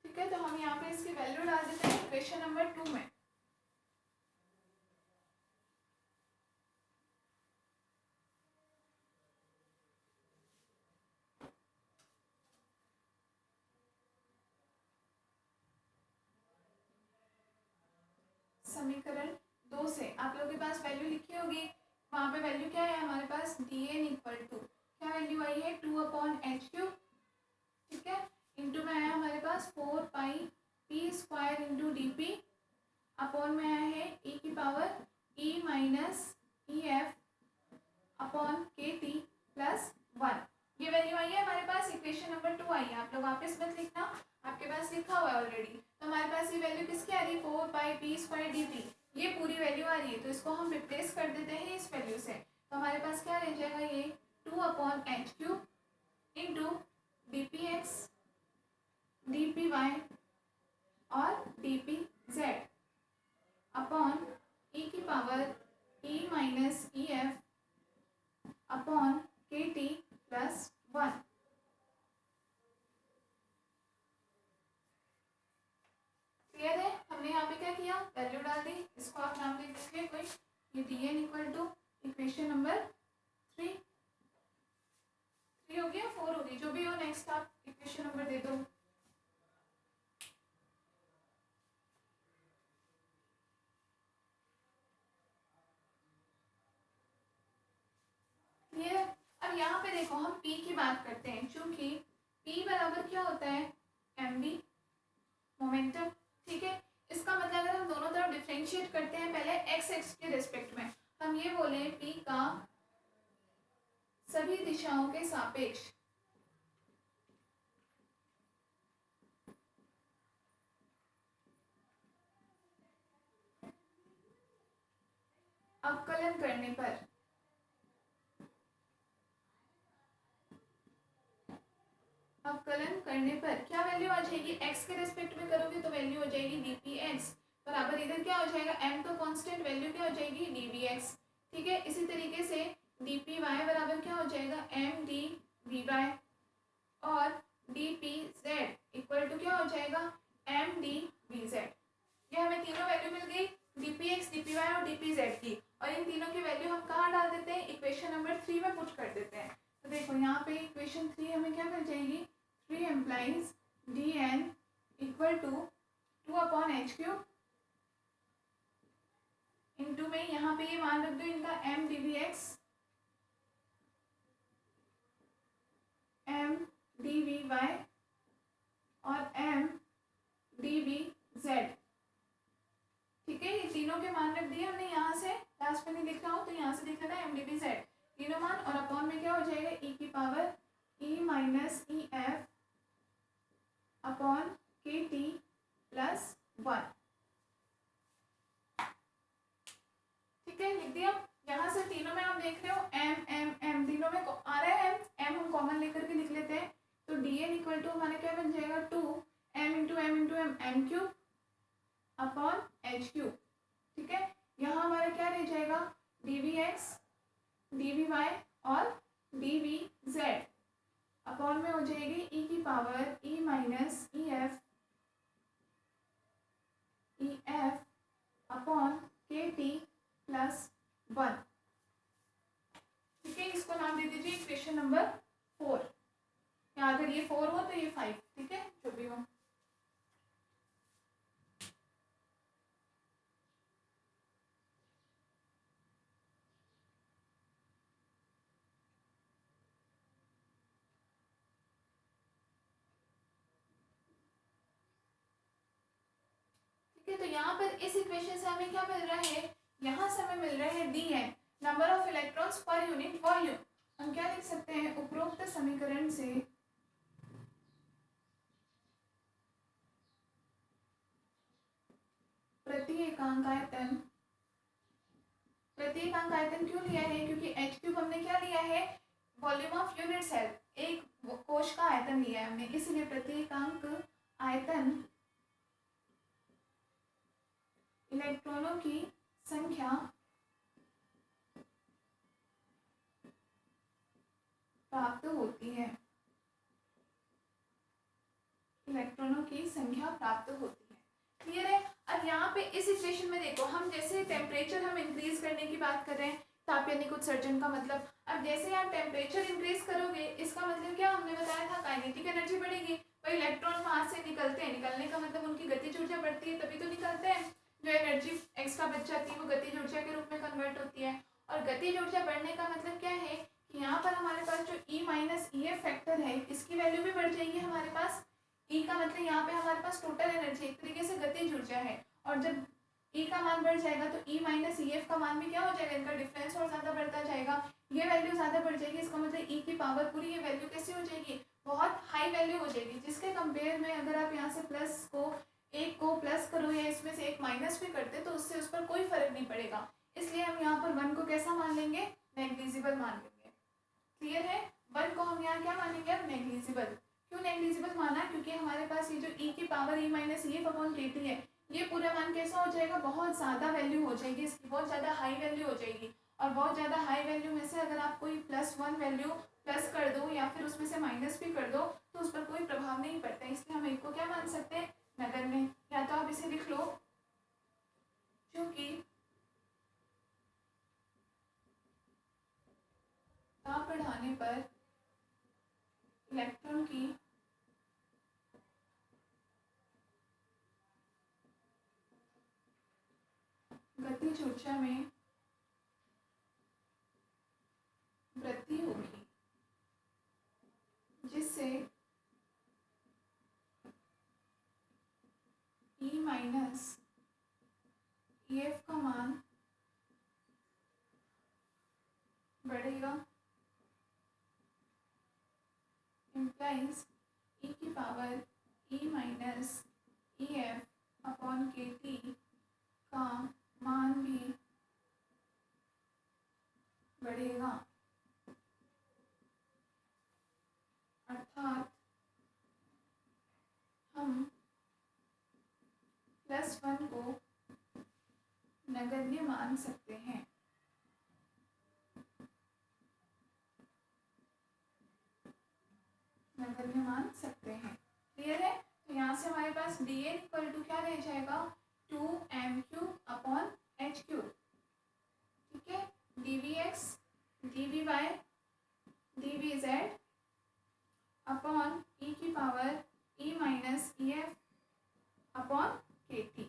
ठीक है, तो हम यहाँ पे इसकी वैल्यू डाल देते हैं क्वेश्चन नंबर 2 में। समीकरण 2 से आप लोगों के पास वैल्यू लिखी होगी, वहां पे वैल्यू क्या है हमारे पास, dn इक्वल टू क्या वैल्यू आई है, 2/h3। ठीक है, इंटू में आया हमारे पास 4πp square into D P, upon में आया है e की power e minus ef upon k T plus 1। ये वैल्यू आई है हमारे पास, इक्वेशन नंबर 2 आई है। आप लोग वापस मत लिखना, आपके पास लिखा हुआ है ऑलरेडी। तो हमारे पास ये वैल्यू किसकी आ रही है, 4πp स्क्वायर डी पी, ये पूरी वैल्यू आ रही है। तो इसको हम रिप्लेस कर देते हैं इस वैल्यू से, तो हमारे पास क्या रह जाएगा, ये 2/h³ इंटू dpx dpy और dpz अपॉन e की power e minus ef upon k T plus 1। Clear है, हमने यहाँ पे क्या किया, वैल्यू डाल दी। इसको आप नाम दे दीजिए कोई, ये dn equal to equation number 3 हो गया, 4 होगी, जो भी हो। नेक्स्ट आप इक्वेशन नंबर दे दो। क्लियर। अब यहाँ पे देखो हम p की बात करते हैं, क्योंकि p बराबर क्या होता है, mv मोमेंटम। ठीक है, इसका मतलब अगर हम दोनों तरफ डिफरेंशिएट करते हैं, पहले x के रिस्पेक्ट में हम ये बोले p का सभी दिशाओं के सापेक्ष अवकलन करने पर क्या वैल्यू आ जाएगी, x के रिस्पेक्ट में करोगे तो वैल्यू हो जाएगी dpx बराबर, इधर क्या हो जाएगा, m तो कांस्टेंट, वैल्यू क्या हो जाएगी dvx। ठीक है, इसी तरीके से dpy बराबर क्या हो जाएगा, m dvy और dpz इक्वल टू क्या हो जाएगा, m dvz। और dpz की, और इन तीनों की वैल्यू हम कहाँ डाल देते हैं, इक्वेशन नंबर 3 में पुट कर देते हैं। तो देखो यहाँ पे इक्वेशन 3 हमें क्या मिल जाएगी, 3 implies dn equal to 2/h³ into में यहाँ पे ये मान रख दो इनका m dvx m dvy और m dvz। ठीक है, ये तीनों के मान रख दिए हमने, यहाँ से लास्ट में नहीं लिख रहा हूँ तो यहाँ से लिख लेना m dvz तीनों मान, और अपॉन में क्या हो जाएगा e की पावर e माइनस ई f upon k T plus 1। ठीक है, लिख दिया। यहाँ से तीनों में आप देख रहे हो m m m तीनों में आ रहा है m हम कॉमन लेकर के लिख लेते हैं, तो dn इक्वल टू हमारा क्या बन जाएगा 2m into m m cube upon h cube. ठीक है, यहाँ हमारा क्या रह जाएगा dvx dvy और dvz अपॉन में हो जाएगी e की पावर e माइनस ई f upon k T plus 1। ठीक है, इसको नाम दे दीजिए इक्वेशन नंबर 4, या अगर ये 4 हो तो ये 5। ठीक है, जो भी हो। ठीक है, तो यहाँ पर इस इक्वेशन से हमें क्या मिल रहा है, यहाँ से हमें मिल रहा है dn number of electrons per unit volume. हम क्या लिख सकते हैं, उपरोक्त समीकरण से प्रति एकांक आयतन क्यों लिया है, क्योंकि h³ हमने क्या लिया है, वॉल्यूम ऑफ यूनिट सेल, एक कोश का आयतन लिया है हमने, इसलिए प्रति एकांक आयतन इलेक्ट्रॉनों की संख्या प्राप्त होती है, इलेक्ट्रॉनों की संख्या प्राप्त होती है। क्लियर है। अब यहाँ पे इस इक्वेशन में देखो, हम जैसे टेम्परेचर हम इंक्रीज करने की बात कर रहे हैं, ताप यानी उत्सर्जन का मतलब, अब जैसे आप टेम्परेचर इंक्रीज करोगे इसका मतलब क्या, हमने बताया था काइनेटिक एनर्जी बढ़ेगी, वही इलेक्ट्रॉन वहां से निकलते हैं, निकलने का मतलब उनकी गतिज ऊर्जा बढ़ती है, तभी तो निकलते हैं। जो एनर्जी एक्स्ट्रा बच जाती है वो गतिज ऊर्जा के रूप में कन्वर्ट होती है, और गतिज ऊर्जा बढ़ने का मतलब क्या है कि यहाँ पर हमारे पास जो E minus E F factor है इसकी वैल्यू भी बढ़ जाएगी हमारे पास। E का मतलब यहाँ पे हमारे पास टोटल एनर्जी एक तरीके से गतिज ऊर्जा है, और जब E का मान बढ़ जाएगा तो E माइनस ई एफ का मान भी क्या हो जाएगा, इनका डिफरेंस और ज़्यादा बढ़ता जाएगा, ये वैल्यू ज़्यादा बढ़ जाएगी, इसका मतलब E की पावर पूरी ये वैल्यू कैसी हो जाएगी, बहुत हाई वैल्यू हो जाएगी, जिसके कंपेयर में अगर आप यहाँ से प्लस को एक को प्लस करो या इसमें से एक माइनस भी करते तो उससे उस पर कोई फर्क नहीं पड़ेगा, इसलिए हम यहाँ पर 1 को कैसा मान लेंगे, नेग्लिजिबल मान लेंगे। क्लियर है, 1 को हम यहाँ क्या मानेंगे, अब नेग्लिजिबल। क्यों नेग्लिजिबल माना, क्योंकि हमारे पास ये जो E की पावर E माइनस ई एफ अपॉन के टी है, ये पूरा मान कैसा हो जाएगा, बहुत ज़्यादा वैल्यू हो जाएगी इसकी, बहुत ज़्यादा हाई वैल्यू हो जाएगी, और बहुत ज़्यादा हाई वैल्यू में से अगर आप कोई +1 वैल्यू प्लस कर दो या फिर उसमें से माइनस भी कर दो तो उस पर कोई प्रभाव नहीं पड़ता, इसलिए हम एक को क्या मान सकते हैं, नगण्य। या तो आप इसे लिख लो, क्योंकि ताप बढ़ाने पर इलेक्ट्रॉन की गतिज ऊर्जा में वृद्धि होगी, जिससे E माइनस ई एफ का मान बढ़ेगा, इम्प्लाइज E की पावर E माइनस ई एफ अपॉन के टी का मान भी बढ़ेगा, अर्थात हम +1 को नगण्य मान सकते हैं। नगण्य मान सकते हैं। क्लियर है, तो यहाँ से हमारे पास dn इक्वल टू क्या रह जाएगा, 2m³ upon h³। D v x d v y d v z upon e की पावर ई माइनस ई f upon k t,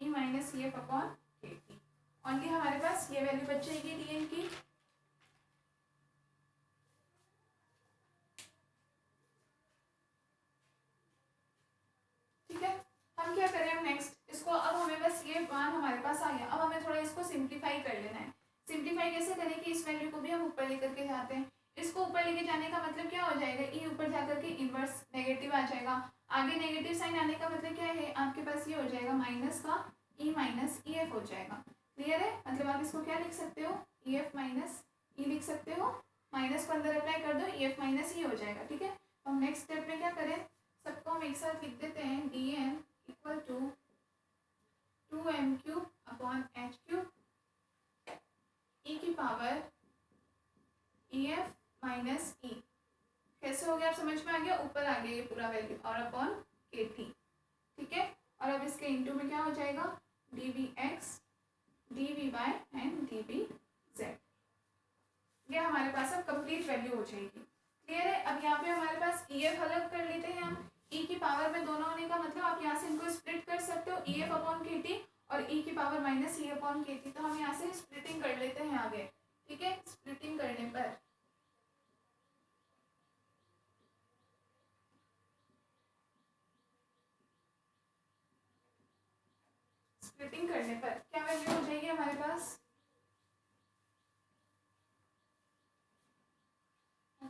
e minus ई f upon k t. Only हमारे पास ये वैल्यू बच जाएगी डी एन की। ठीक है, हम क्या करें, हम नेक्स्ट इसको, अब हमें बस ये मान हमारे पास आ गया, अब हमें थोड़ा इसको सिंप्लीफाई कर लेना है। सिंप्लीफाई कैसे करें कि इस वैल्यू को भी हम ऊपर लेकर के जाते हैं। इसको ऊपर लेके जाने का मतलब क्या हो जाएगा, ई ऊपर जाकर के इनवर्स नेगेटिव आ जाएगा। आगे नेगेटिव साइन आने का मतलब क्या है, आपके पास ये हो जाएगा माइनस का ई माइनस ई एफ हो जाएगा। क्लियर है, मतलब आप इसको क्या लिख सकते हो, ई एफ माइनस ई लिख सकते हो, माइनस को अंदर अप्लाई कर दो, ई एफ माइनस ई हो जाएगा। ठीक है, हम नेक्स्ट स्टेप में क्या करें, सबको हम एक साथ लिख देते हैं, d n equal to 2m cube upon h cube e की power e f minus e. कैसे हो गया, आप समझ में आ गया, ऊपर आ गया ये पूरा वैल्यू, और अपॉन के टी। ठीक है, और अब इसके इनटू में क्या हो जाएगा, d v x d v y and d v z. ये हमारे पास अब कंप्लीट वैल्यू हो जाएगी। क्लियर है, अब यहाँ पे हमारे पास ई एफ अलग कर लेते हैं हम। ई की पावर में दोनों होने का मतलब आप यहाँ से इनको स्प्लिट कर सकते हो, ई एफ अपॉन के टी और ई की पावर माइनस ई अपॉन के टी। तो हम यहाँ से स्प्लिटिंग कर लेते हैं आगे। ठीक है, स्प्लिटिंग करने पर क्या वैल्यू हो जाएगी हमारे पास,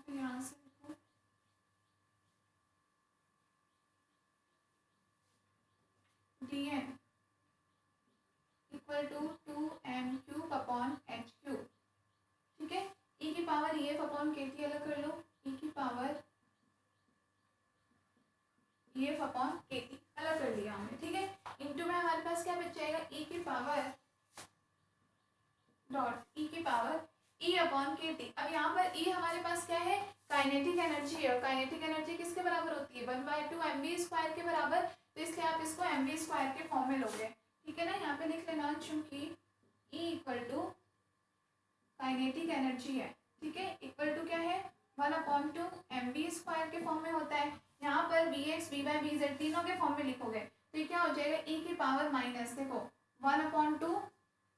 यहाँ से d n equal to 2m cube upon h cube. ठीक है, ई की power e f upon k t अलग कर लो, ई की power e f upon k t अलग कर लिया हमने। ठीक है, इनटू में हमारे पास क्या बच जाएगा, ई की पावर डॉट ई की पावर ई अपॉन के टी। अब यहाँ पर ई हमारे पास क्या है, काइनेटिक एनर्जी है, और काइनेटिक एनर्जी किसके बराबर होती है, 1/2 mv स्क्वायर के बराबर। तो इसलिए आप इसको mv स्क्वायर के फॉर्म में लोगे। ठीक है ना, यहाँ पे लिख लेना, चूंकि e equal to kinetic energy है। ठीक है, इक्वल टू क्या है, 1/2 mv स्क्वायर के फॉर्म में होता है। यहाँ पर v x v y v z तीनों के फॉर्म में लिखोगे तो ये क्या हो जाएगा, ई की पावर माइनस, देखो 1/2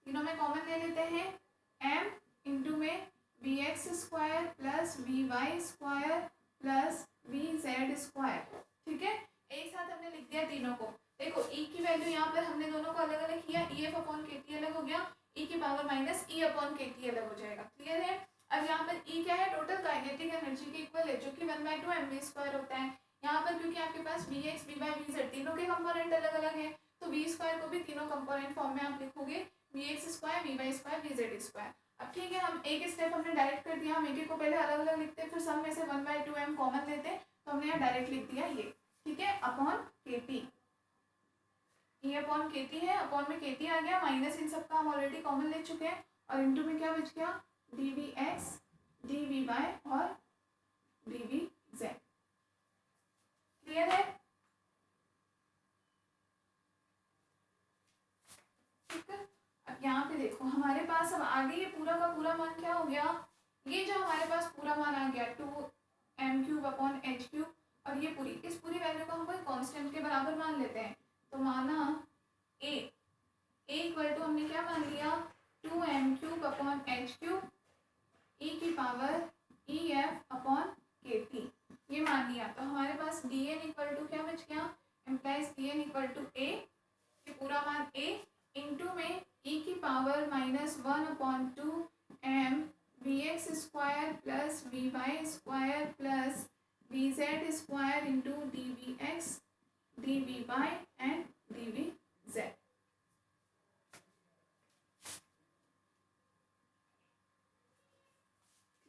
तीनों में कॉमन ले लेते हैं, m इंटू में v x square plus v y square plus v z square. ठीक है, एक साथ हमने लिख दिया तीनों को। देखो ई की वैल्यू यहाँ पर हमने दोनों को अलग अलग किया, ई एफ अपॉन के टी अलग हो गया, ई की पावर माइनस ई अपॉन के टी अलग हो जाएगा। क्लियर है, अब यहाँ पर ई क्या है, टोटल काइनेटिक एनर्जी के इक्वल है, जो कि 1/2 mv स्क्वायर होता है। यहाँ पर क्योंकि आपके पास v x v y v z तीनों के कंपोनेंट अलग अलग है, तो वी स्क्वायर को भी तीनों कंपोनेंट फॉर्म में आप लिखोगे, v x square v y square v z square. अब ठीक है, हम एक स्टेप हमने डायरेक्ट कर दिया, हम एक को पहले अलग अलग लिखते फिर सब में से 1/2 m कॉमन लेते, तो हमने यहाँ डायरेक्ट लिख दिया ये। ठीक है, अपॉन के टी, ये अपॉन के टी है, अपॉन में के टी आ गया, माइनस इन सब का हम ऑलरेडी कॉमन ले चुके हैं, और इनटू में क्या बच गया, d v x d v y और डी वी जेड। क्लियर है, ठीक है। अब यहाँ पे देखो हमारे पास अब आगे ये पूरा का पूरा मान क्या हो गया, ये जो हमारे पास पूरा मान आ गया 2m cube upon h cube, और ये पूरी इस पूरी वैल्यू को हम कोई कांस्टेंट के बराबर मान लेते हैं। तो माना a इक्वल टू हमने क्या मान लिया, 2m cube upon h cube e की power e f upon k t, ये मान लिया। तो हमारे पास डी एन इक्वल टू क्या बच गया, implies d n equal to a, ये पूरा मान a इंटू में ई की power -1/2 m v x square plus v y square plus v z square into d v x d v y and d v z.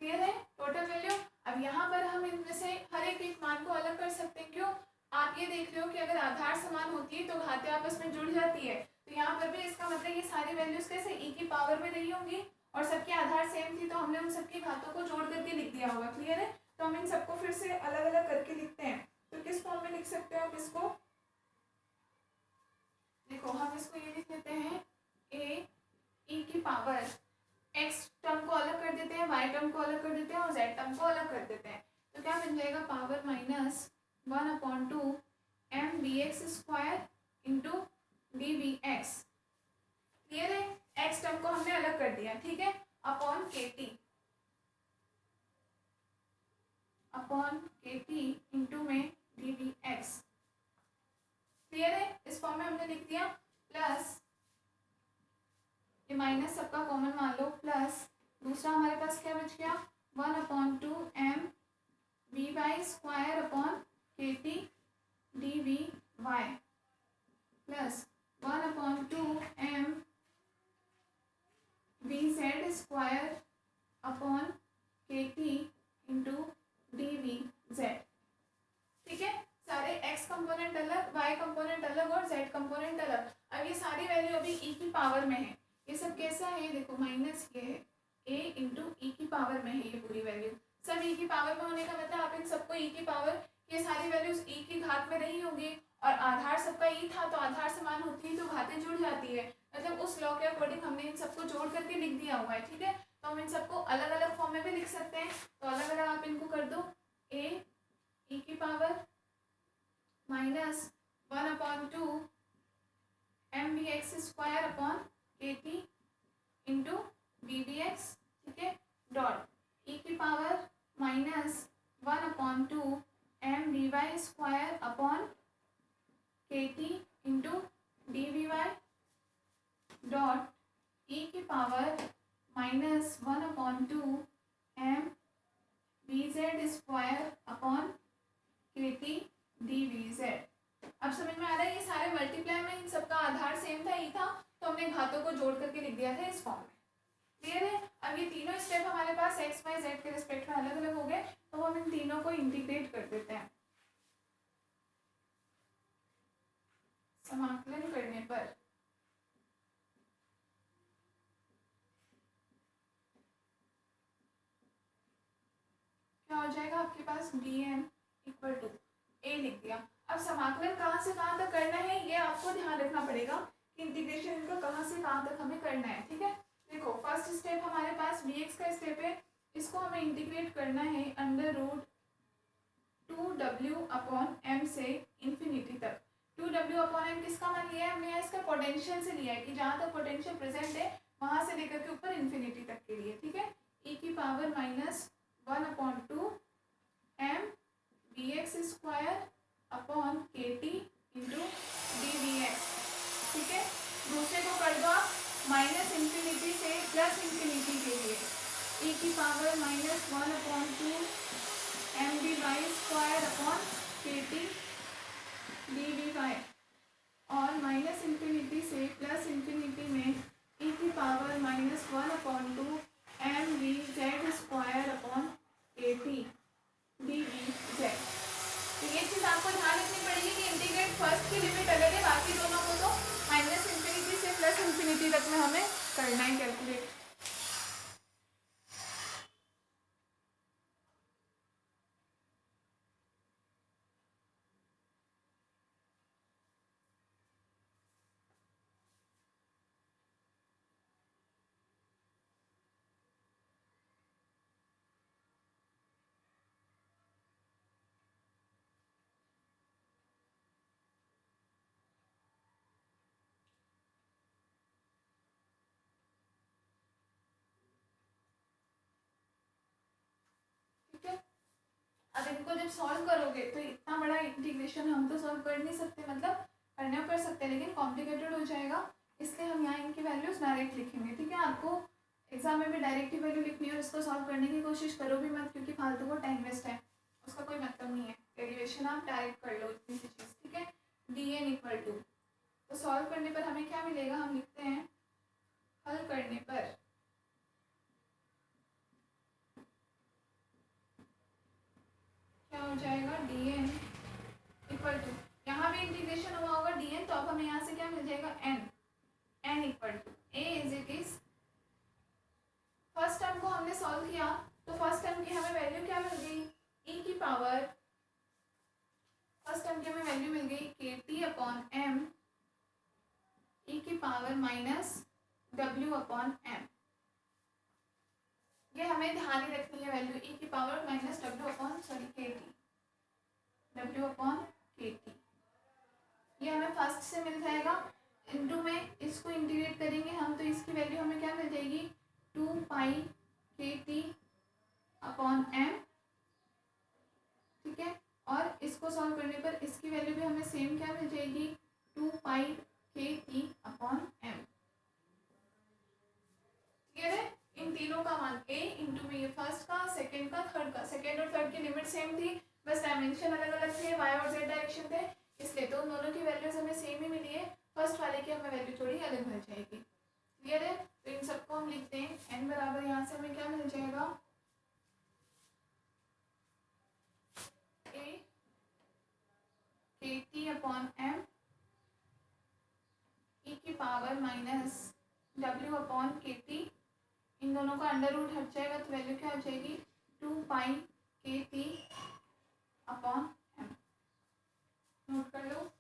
Clear है, टोटल वैल्यू। अब यहाँ पर हम इनमें से हर एक मान को अलग कर सकते हैं। क्यों, आप ये देख रहे हो कि अगर आधार समान होती है तो घातें आपस में जुड़ जाती है, तो यहाँ पर भी इसका मतलब ये सारी वैल्यूज कैसे ई की पावर में रही होंगी और सबके आधार सेम थी, तो हमने उन सबकी घातों को जोड़ करके लिख दिया होगा। क्लियर है, तो हम इन सबको फिर से अलग अलग करके लिखते हैं। तो किस फॉर्म में लिख सकते हो आप इसको, देखो हम इसको ये लिख लेते हैं, ए ई की पावर वाई टर्म को अलग कर देते हैं और जेड टर्म को अलग कर देते हैं, तो क्या बन जाएगा power minus 1/2 m b x square into d v x. Clear है, एक्स टर्म को हमने अलग कर दिया, ठीक है, अपॉन के टी इंटू में डी वी एक्स। क्लियर है, इस फॉर्म में हमने लिख दिया, प्लस ये माइनस सबका कॉमन मान लो, प्लस दूसरा हमारे पास क्या बच गया 1/2 m v y square upon k t d v y plus 1/2 m v z square upon k t into d v z. ठीक है, सारे x कंपोनेंट अलग, y कंपोनेंट अलग और z कंपोनेंट अलग। अब ये सारी वैल्यू अभी e की पावर में है, ये सब कैसा है देखो, माइनस ये है a इंटू ई की पावर में है, ये पूरी वैल्यू सब e की पावर में होने का मतलब आप इन सबको e की पावर, ये सारी वैल्यूज e की घात में रही होंगी और आधार सबका e था, तो आधार समान होती है तो घातें जुड़ जाती है, मतलब उस लॉ के अकॉर्डिंग हमने इन सबको जोड़ करके लिख दिया हुआ है। ठीक है, तो हम इन सबको अलग अलग फॉर्म में भी लिख सकते हैं, तो अलग अलग आप इनको कर दो, a e की power minus 1/2 m b x square upon k t into d v x, ठीक है, डॉट ई की power minus 1/2 m v y square upon k t into d v y dot e की power minus 1/2 m v z square upon k t d v z. अब समझ में आ रहा है, ये सारे मल्टीप्लाई में इन सबका आधार सेम था, ई था, तो हमने घातों को जोड़ करके लिख दिया था इस फॉर्म में। क्लियर है, अब ये तीनों स्टेप हमारे पास एक्स वाई जेड के रिस्पेक्ट में अलग अलग हो गए, तो हम इन तीनों को इंटीग्रेट कर देते हैं। समाकलन करने पर क्या हो जाएगा आपके पास, डी एन इक्वल टू ए लिख दिया। अब समाकलन कहाँ से कहाँ तक करना है ये आपको ध्यान रखना पड़ेगा कि इंटीग्रेशन इनका कहाँ से कहाँ तक हमें करना है। ठीक है, देखो फर्स्ट स्टेप हमारे पास dx का स्टेप है, इसको हमें इंटीग्रेट करना है √2w/m से इंफिनिटी तक। 2w/m किसका मान लिया है हमने, यहाँ इसका पोटेंशियल से लिया है कि जहाँ तक पोटेंशियल प्रेजेंट है वहां से लेकर के ऊपर इंफिनिटी तक के लिए। ठीक है, e की power minus 1/2 m b x square upon k t into d v x. ठीक है, दूसरे को कर दो आप माइनस इंफिनिटी से प्लस इंफिनिटी के लिए, e की power minus 1/2 m d y square upon k t d v y, और माइनस इंफिनिटी से प्लस इंफिनिटी में e की power minus 1/2 m v z square upon k t d v z. तो ये चीज़ आपको ध्यान रखनी पड़ेगी कि इंटीग्रेट फर्स्ट की लिमिट अलग है, बाकी दोनों को तो माइनस इंफिनिटी से प्लस इंफिनिटी तक में हमें करना है कैलकुलेट। अब इनको जब सॉल्व करोगे तो इतना बड़ा इंटीग्रेशन हम तो सॉल्व कर नहीं सकते, मतलब करने कर सकते हैं लेकिन कॉम्प्लिकेटेड हो जाएगा, इसलिए हम यहाँ इनकी वैल्यूज डायरेक्ट लिखेंगे। ठीक है, आपको एग्जाम में भी डायरेक्ट ही वैल्यू लिखनी है और इसको सॉल्व करने की कोशिश करो भी मत, क्योंकि फालतू को टाइम वेस्ट है, उसका कोई मतलब नहीं है। डेरिवेशन आप डायरेक्ट कर लो इतनी सी चीज़। ठीक है, डी एन इक्वल टू, तो सॉल्व करने पर हमें क्या मिलेगा, हम लिखते हैं हल करने पर क्या हो जाएगा, डी एन इक्वल टू, यहाँ भी इंटीग्रेशन हुआ होगा डी एन, तो अब हमें यहाँ से क्या मिल जाएगा, n, n equal to a is it is, first term को हमने सॉल्व किया तो फर्स्ट टर्म की हमें वैल्यू क्या मिल गई, e की पावर, फर्स्ट टर्म की हमें वैल्यू मिल गई के टी अपॉन एम ई की पावर माइनस w/m। ये हमें ध्यान ही रखनी है वैल्यू e की power minus w upon k t. ये हमें फर्स्ट से मिल जाएगा। इनटू में इसको इंटीग्रेट करेंगे हम तो इसकी वैल्यू हमें क्या मिल जाएगी 2 पाई के टी अपॉन एम। ठीक है, और इसको सॉल्व करने पर इसकी वैल्यू भी हमें सेम क्या मिल जाएगी 2 पाई के टी अपॉन एम। क्लियर है? इन तीनों का मान a इंटू में, ये फर्स्ट का, सेकंड का, थर्ड का, सेकंड और थर्ड की लिमिट सेम थी, बस डायमेंशन अलग अलग थे, y और z डायरेक्शन थे, इसलिए तो उन दोनों की वैल्यूज हमें सेम ही मिली है। फर्स्ट वाले की हमें वैल्यू थोड़ी अलग मिल जाएगी। क्लियर है? तो इन सबको हम लिखते हैं n बराबर, यहाँ से हमें क्या मिल जाएगा a के टी अपॉन एम e की power minus w upon k T. इन दोनों का अंडर रूट हट जाएगा तो वैल्यू क्या हो जाएगी 2 पाई के टी अपॉन एम। नोट कर लो।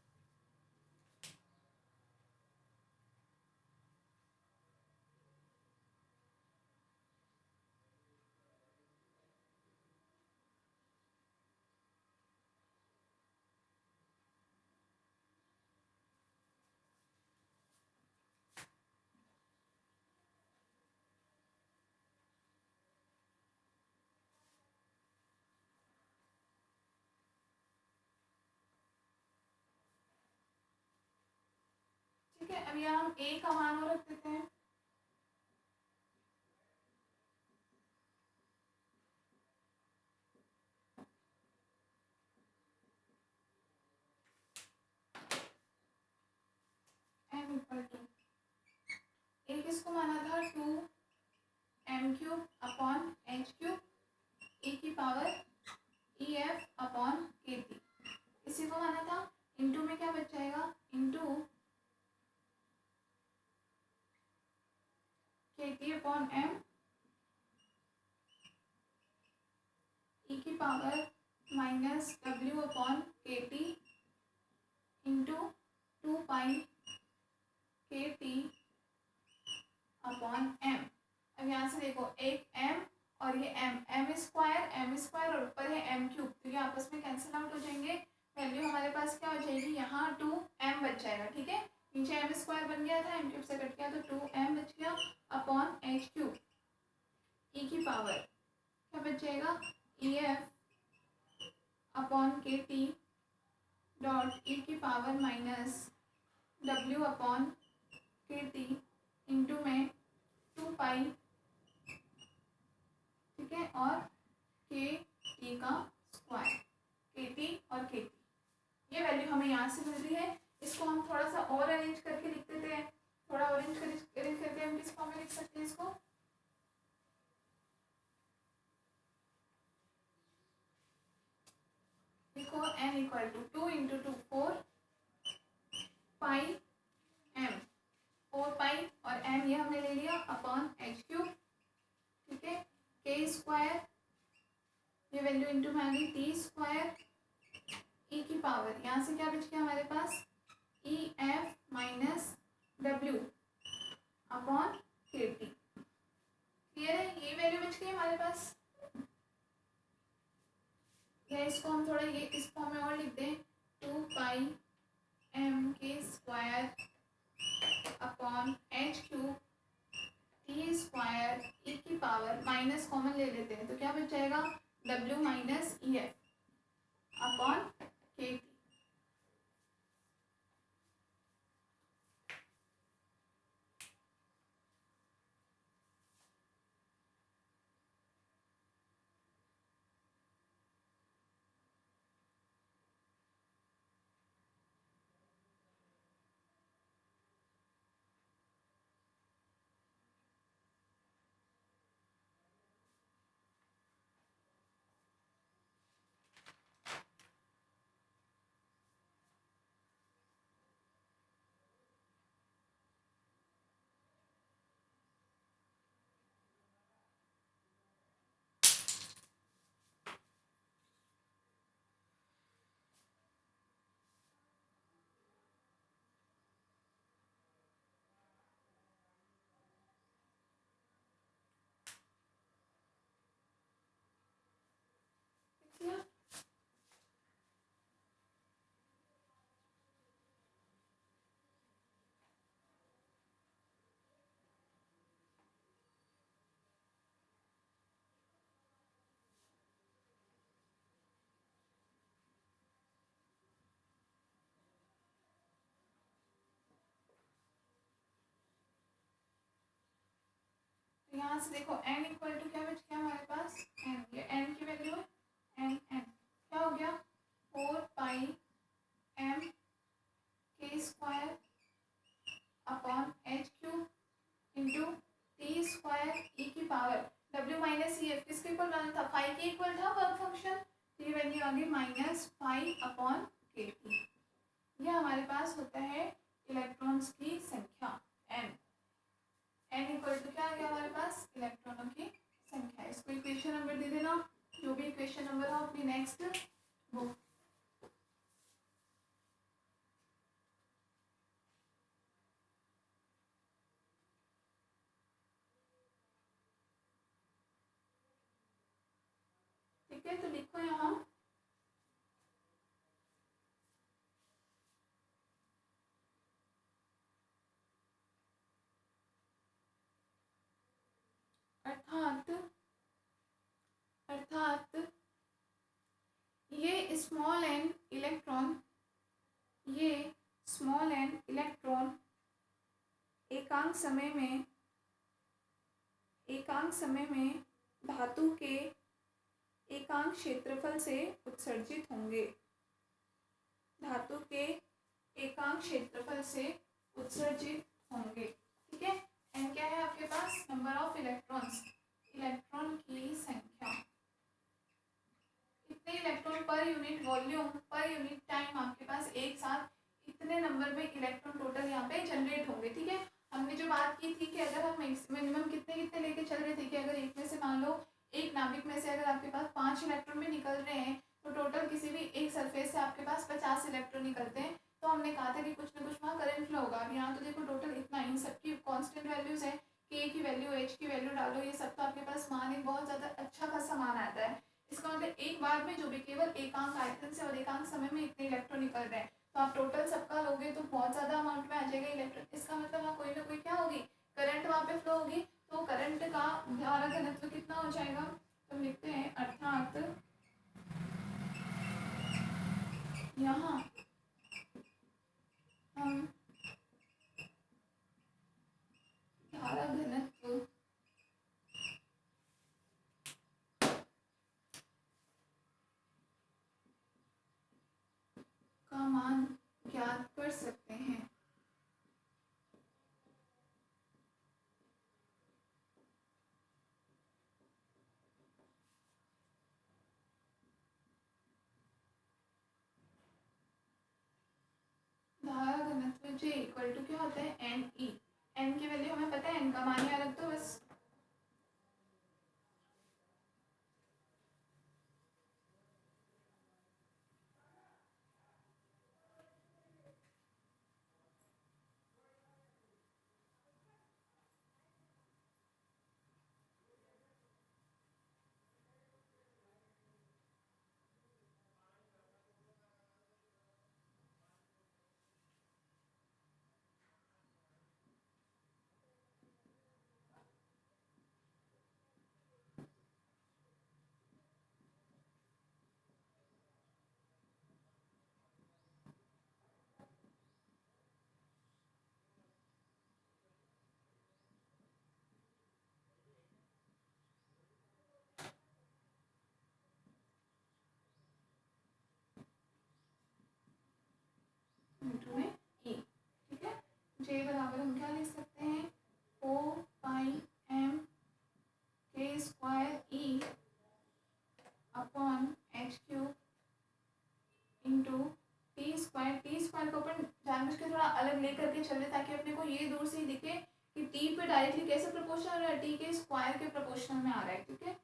ठीक है, अब यहाँ हम a का मान और रख देते हैं। m इक्वल टू a किसको माना था 2 m cube upon h cube e की power e f upon k T, इसी को माना था। इंटू में क्या बच जाएगा इंटू के टी अपॉन एम e की power minus w upon k t into 2 पाई के टी अपॉन एम। अब यहाँ से देखो एक m और ये m स्क्वायर और ऊपर है m क्यूब, तो ये आपस में कैंसिल आउट हो जाएंगे। वैल्यू हमारे पास क्या हो जाएगी यहाँ 2m बच जाएगा। ठीक है, नीचे m स्क्वायर बन गया था, m क्यूब से कट गया तो 2m बच गया अपॉन h क्यूब e की पावर क्या बच जाएगा e f upon k T dot e की power minus w upon k t into में 2 पाई, ठीक है, और के टी का स्क्वायर, के टी और के टी। ये वैल्यू हमें यहाँ से मिल रही है। इसको हम थोड़ा सा और अरेंज करके लिख देते हैं। थोड़ा अरेंज करके हम किस फॉर्म में लिख सकते हैं इसको, देखो n equal to 2 into 2 4 pi m, 4 pi और m ये हमने ले लिया अपॉन h क्यूब। ठीक है, के स्क्वायर ये वैल्यू इंटू में आ गई टी स्क्वायर e की पावर, यहाँ से क्या बच गया हमारे पास ई एफ माइनस डब्ल्यू अपॉन के टी। क्लियर है? ये वैल्यू बच गई हमारे पास। या इसको हम थोड़ा ये इस फॉर्म में और लिख दें 2 pi m k square upon h cube t square e की पावर, माइनस कॉमन ले लेते हैं तो क्या बच जाएगा डब्ल्यू माइनस ई एफ अपॉन के टी। यहाँ से देखो n इक्वल टू क्या बच गया हमारे पास, n, ये n की वैल्यू है, n क्या हो गया 4 pi m k square upon h cube into T square e की पावर w माइनस ई एफ किसके इक्वल बना था, फाइव के इक्वल था वर्क फंक्शन, तो ये वैल्यू आ गई minus five upon k t. ये हमारे पास होता है इलेक्ट्रॉन्स की संख्या n, n इक्वल टू क्या आ गया हमारे पास इलेक्ट्रॉनों की संख्या। इसको इक्वेशन नंबर दे देना, जो भी इक्वेशन नंबर हो अपनी नेक्स्ट बुक। ठीक है, तो लिखो यहाँ अर्थात ये स्मॉल एन इलेक्ट्रॉन, ये स्मॉल एन इलेक्ट्रॉन एकांक समय में धातु के एकांक क्षेत्रफल से उत्सर्जित होंगे, धातु के एकांक क्षेत्रफल से उत्सर्जित होंगे। ठीक है, एन क्या है आपके पास, नंबर ऑफ इलेक्ट्रॉन्स, इलेक्ट्रॉन की संख्या, कितने इलेक्ट्रॉन पर यूनिट वॉल्यूम पर यूनिट टाइम आपके पास एक साथ इतने नंबर में इलेक्ट्रॉन टोटल यहाँ पे जनरेट होंगे। ठीक है, हमने जो बात की थी कि अगर हम मिनिमम कितने कितने लेके चल रहे थे कि अगर एक में से मान लो एक नाभिक में से अगर आपके पास 5 इलेक्ट्रॉन भी निकल रहे हैं तो टोटल किसी भी एक सरफेस से आपके पास 50 इलेक्ट्रॉन निकलते हैं। तो हमने कहा था कि कुछ ना कुछ वहाँ करंट फ्लो होगा। अब यहाँ तो देखो टोटल इतना, इन सबकी कांस्टेंट वैल्यूज है, के की वैल्यू एच की वैल्यू डालो, ये सब तो आपके पास मान एक बहुत ज़्यादा अच्छा खासा मान आता है। इसका मतलब एक बार में जो भी केवल एकांक आयतन से और एकांक समय में इतने इलेक्ट्रॉन निकल रहे हैं, तो आप टोटल सबका लोगे तो बहुत ज़्यादा अमाउंट में आ जाएगा इलेक्ट्रॉन। इसका मतलब वहाँ कोई ना कोई क्या होगी, करंट वहाँ पे फ्लो होगी। तो करंट का धारा घनत्व कितना हो जाएगा, तो लिखते हैं अर्थात यहाँ हम धारा घनत्व का मान ज्ञात कर सकते हैं। धारा घनत्व J इक्वल टू क्या होता है, एन ई, एन की वैल्यू हमें पता है, एन का मान याद रख दो बस। इंटू में ई। ठीक है, J बराबर हम क्या लिख सकते हैं, 4 पाई m के स्क्वायर ई upon h cube into T square. T square को अपन जानबूझ के थोड़ा अलग लेकर के चल रहे ताकि अपने को ये दूर से ही दिखे कि टी पे डायरेक्टली कैसे प्रोपोर्शनल आ रहा है, टी के स्क्वायर के प्रोपोर्शनल में आ रहा है। ठीक है,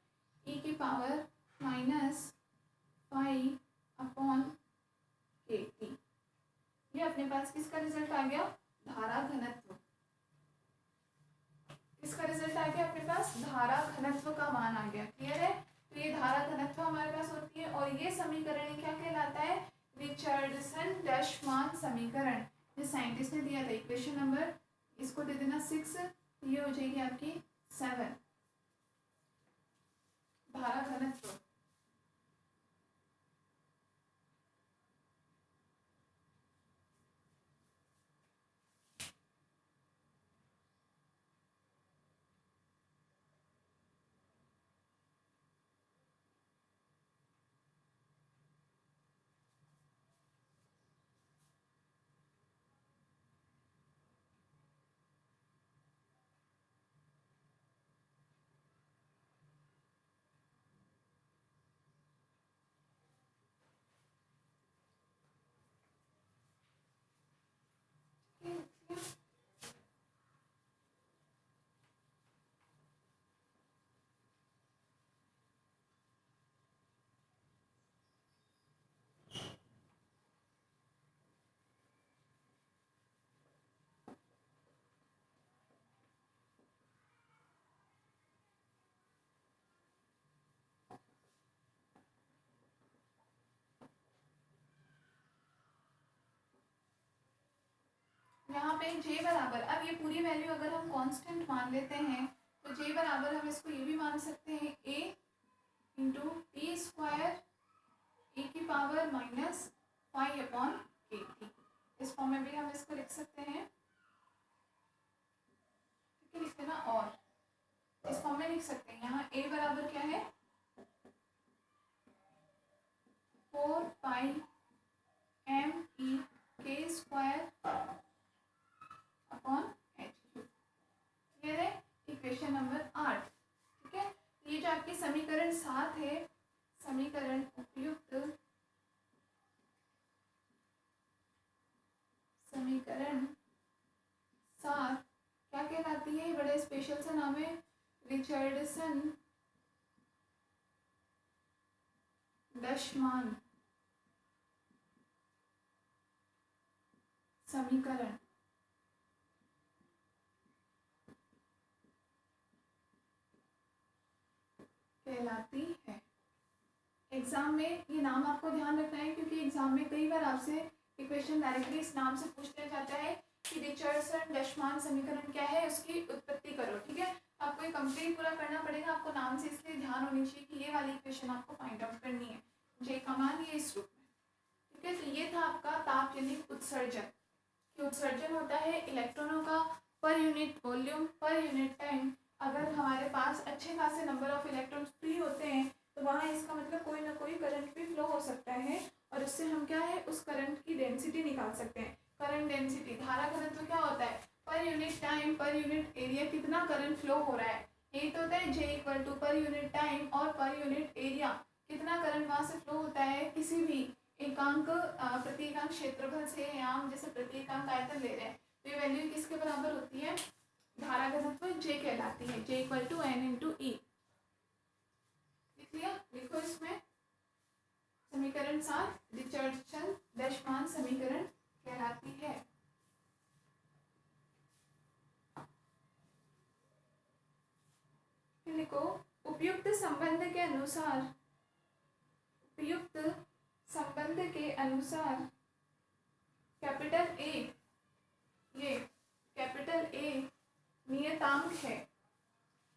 ई की power minus five upon k t. ये अपने पास किसका रिजल्ट आ गया, धारा घनत्व। किसका रिजल्ट आ गया अपने पास, धारा घनत्व का मान आ गया। क्लियर है, तो ये धारा घनत्व हमारे पास होती है और ये समीकरण क्या कहलाता है, रिचर्डसन-डशमान समीकरण। ये साइंटिस्ट ने दिया था इक्वेशन नंबर, इसको दे देना 6, ये हो जाएगी आपकी 7। धारा घनत्व पे J बराबर, अब ये पूरी वैल्यू अगर हम कांस्टेंट मान लेते हैं तो J बराबर हम इसको ये भी मान सकते हैं A इंटू टी स्क्वायर ए की पावर माइनस 5/80। इस फॉर्म में भी हम इसको लिख सकते हैं, ठीक है, लिख देना। और इस फॉर्म में लिख सकते हैं, यहाँ A बराबर क्या है 4 pi m e k square upon h। Clear है? इक्वेशन नंबर 8, ठीक है। ये जो आपकी समीकरण 7 है, समीकरण उपयुक्त समीकरण 7 क्या कहलाती है? बड़ा स्पेशल सा नाम है, रिचर्डसन डशमान समीकरण। कहलाती है। एग्जाम में ये नाम आपको ध्यान रखना है, क्योंकि एग्जाम में कई बार आपसे इक्वेशन डायरेक्टली इस नाम से पूछ लिया जाता है कि रिचर्डसन डशमान समीकरण क्या है, उसकी उत्पत्ति करो, ठीक है। आपको ये कंप्लीट पूरा करना पड़ेगा, आपको नाम से इसलिए ध्यान होनी चाहिए कि ये वाली इक्वेशन आपको फाइंड आउट करनी है। जे का मान ये इस रूप में, ठीक है। तो ये था आपका तापजनिक उत्सर्जन। उत्सर्जन होता है इलेक्ट्रॉनों का पर यूनिट वॉल्यूम पर यूनिट टाइम। अगर हमारे पास अच्छे खासे नंबर ऑफ इलेक्ट्रॉन्स फ्री होते हैं तो वहाँ इसका मतलब कोई ना कोई करंट भी फ्लो हो सकता है, और उससे हम क्या है उस करंट की डेंसिटी निकाल सकते हैं। करंट डेंसिटी, धारा घनत्व क्या होता है? Per unit time per unit area कितना करंट फ्लो हो रहा है, यही तो होता है J equal to per unit time और पर यूनिट एरिया कितना करंट वहाँ से फ्लो होता है किसी भी एकांक प्रति एकांक क्षेत्रफल से, या हम जैसे प्रति एकांक आयतन ले रहे हैं तो ये वैल्यू किसके बराबर होती है? धारा घनत्व J कहलाती है, J equal to N into E। लिख लिया? लिखो इसमें समीकरण 7 रिचर्डसन डशमान समीकरण कहलाती है। लिखो उपयुक्त संबंध के अनुसार, उपयुक्त संबंध के अनुसार कैपिटल ए, ये कैपिटल ए नियतांक है।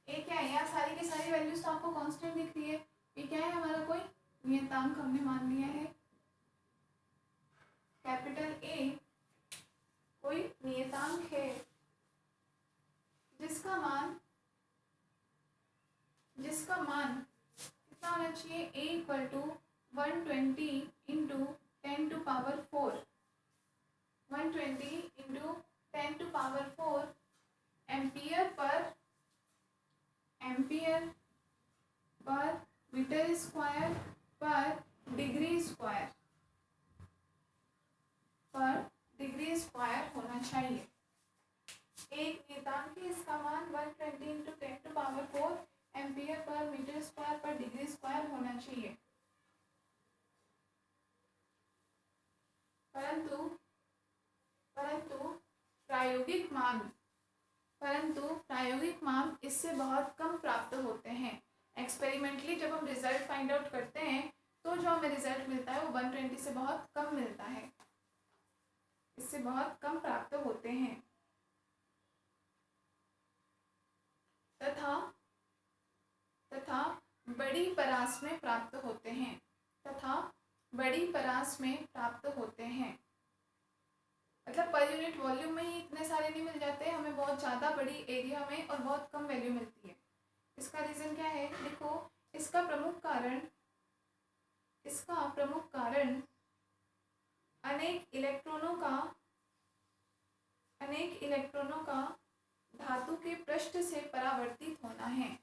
ए क्या है? यहाँ सारी की सारी वैल्यूज तो आपको कांस्टेंट दिख रही है, ये क्या है? हमारा कोई नियतांक हमने मान लिया है। कैपिटल ए कोई नियतांक है जिसका मान कितना होना चाहिए? A equal to 120 into 10 to power 4, 120 into 10 to power 4 ampere per metre square per degree square होना चाहिए। एक नियतांक है, इसका मान 120 into 10 to power 4 ampere per metre square per degree square होना चाहिए। परंतु प्रायोगिक मान इससे बहुत कम प्राप्त होते हैं। एक्सपेरिमेंटली जब हम रिजल्ट फाइंड आउट करते हैं तो जो हमें रिजल्ट मिलता है वो 120 से बहुत कम मिलता है, इससे बहुत कम प्राप्त होते हैं। तथा बड़ी परास में प्राप्त होते हैं। मतलब पर यूनिट वॉल्यूम में ही इतने सारे नहीं मिल जाते, हमें बहुत ज़्यादा बड़ी एरिया में और बहुत कम वैल्यू मिलती है। इसका रीज़न क्या है? देखो, इसका प्रमुख कारण अनेक इलेक्ट्रॉनों का धातु के पृष्ठ से परावर्तित होना है।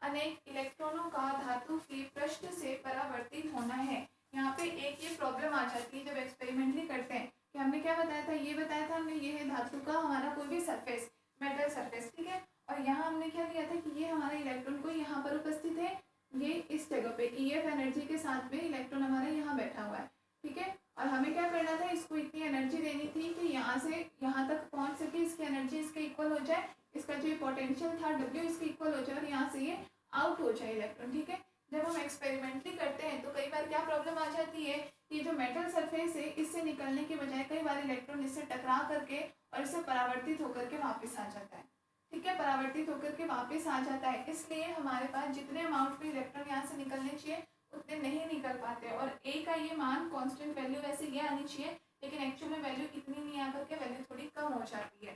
अनेक इलेक्ट्रॉनों का धातु के पृष्ठ से परावर्तित होना है। यहाँ पे एक ये प्रॉब्लम आ जाती है जब एक्सपेरिमेंटली करते हैं कि हमने क्या बताया था? ये बताया था हमने, ये है धातु का हमारा कोई भी सरफेस, मेटल सरफेस, ठीक है। और यहाँ हमने क्या लिया था कि ये हमारे इलेक्ट्रॉन को यहाँ पर उपस्थित है, ये इस जगह पे EF एनर्जी के साथ में इलेक्ट्रॉन हमारा यहाँ बैठा हुआ है, ठीक है। और हमें क्या करना था? इसको इतनी एनर्जी देनी थी कि यहाँ से यहाँ तक पहुँच सके, इसकी एनर्जी इसके इक्वल हो जाए, इसका जो पोटेंशियल था W इसके इक्वल हो जाए और यहाँ से ये आउट हो जाए इलेक्ट्रॉन, ठीक है। जब हम एक्सपेरिमेंटली करते हैं तो कई बार क्या प्रॉब्लम आ जाती है, ये जो मेटल सरफेस है इससे निकलने के बजाय कई बार इलेक्ट्रॉन इससे इससे टकरा करके और इससे परावर्तित होकर के वापस आ जाता है। ठीक है, परावर्तित होकर के वापस आ जाता है, इसलिए हमारे पास जितने अमाउंट में इलेक्ट्रॉन यहाँ से निकलने चाहिए उतने नहीं निकल पाते। और ए का ये मान कांस्टेंट वैल्यू वैसे ये आनी चाहिए, लेकिन एक्चुअल में वैल्यू इतनी नहीं आकर के वैल्यू थोड़ी कम हो जाती है।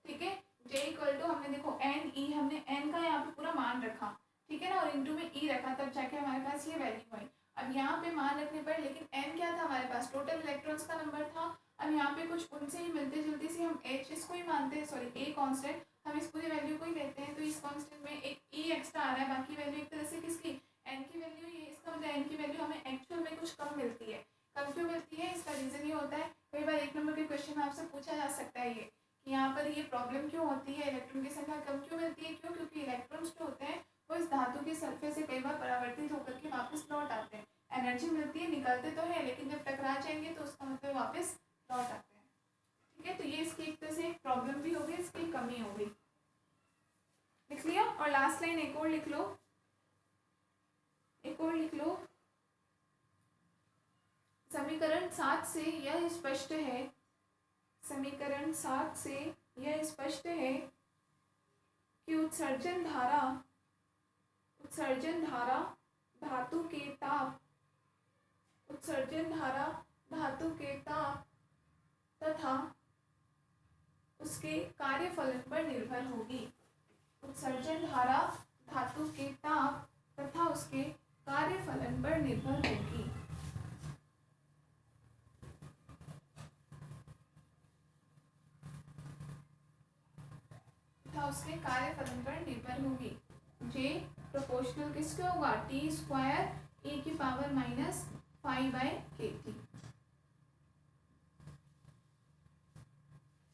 ठीक है, जे इक्वल टू हमने देखो एन ई, हमने एन का यहाँ पे पूरा मान रखा, ठीक है ना, और इंटू में ई रखा, तब जाके हमारे पास ये वैल्यू आई। अब यहाँ पे मान रखने पर, लेकिन एन क्या था हमारे पास, टोटल इलेक्ट्रॉन्स का नंबर था। अब यहाँ पे कुछ उनसे ही मिलते जुलते सी हम एच इसको ही मानते हैं, सॉरी ए कांस्टेंट, हम इस पूरी वैल्यू को ही लेते हैं, तो इस कांस्टेंट में एक ई एक्स्ट्रा आ रहा है, बाकी वैल्यू एक तरह से किसकी, एन की वैल्यू, ये इसका मतलब एन की वैल्यू हमें एक्चुअल में कुछ कम मिलती है। कम क्यों मिलती है, इसका रीजन ये होता है, कई बार 1 नंबर के क्वेश्चन में आपसे पूछा जा सकता है ये कि यहाँ पर ये प्रॉब्लम क्यों होती है, इलेक्ट्रॉन की संख्या कम क्यों मिलती है, क्यों, क्योंकि इलेक्ट्रॉन्स जो होते हैं वो इस धातु के सरफेस से कई बार परावर्तित होकर के वापस लौट आते हैं। एनर्जी मिलती है, निकलते तो है, लेकिन जब टकरा जाएंगे तो उसका मतलब वापस लौट आते हैं। ठीक है, तो ये इसकी एक तरह से एक प्रॉब्लम भी हो गई, इसकी कमी हो गई। लिख लिया, और लास्ट लाइन एक और लिख लो, एक और लिख लो। समीकरण 7 से यह स्पष्ट है, समीकरण 7 से यह स्पष्ट है कि उत्सर्जन धारा धातु के ताप, उत्सर्जन धारा धातु के ताप तथा उसके कार्यफलन पर निर्भर होगी। उत्सर्जन धारा धातु के ताप तथा उसके कार्यफलन पर निर्भर होगी। उसके कार्यफलन पर निर्भर होगी। जे प्रोपोर्शनल किसके होगा, टी स्क्वायर ए की पावर -5/kT।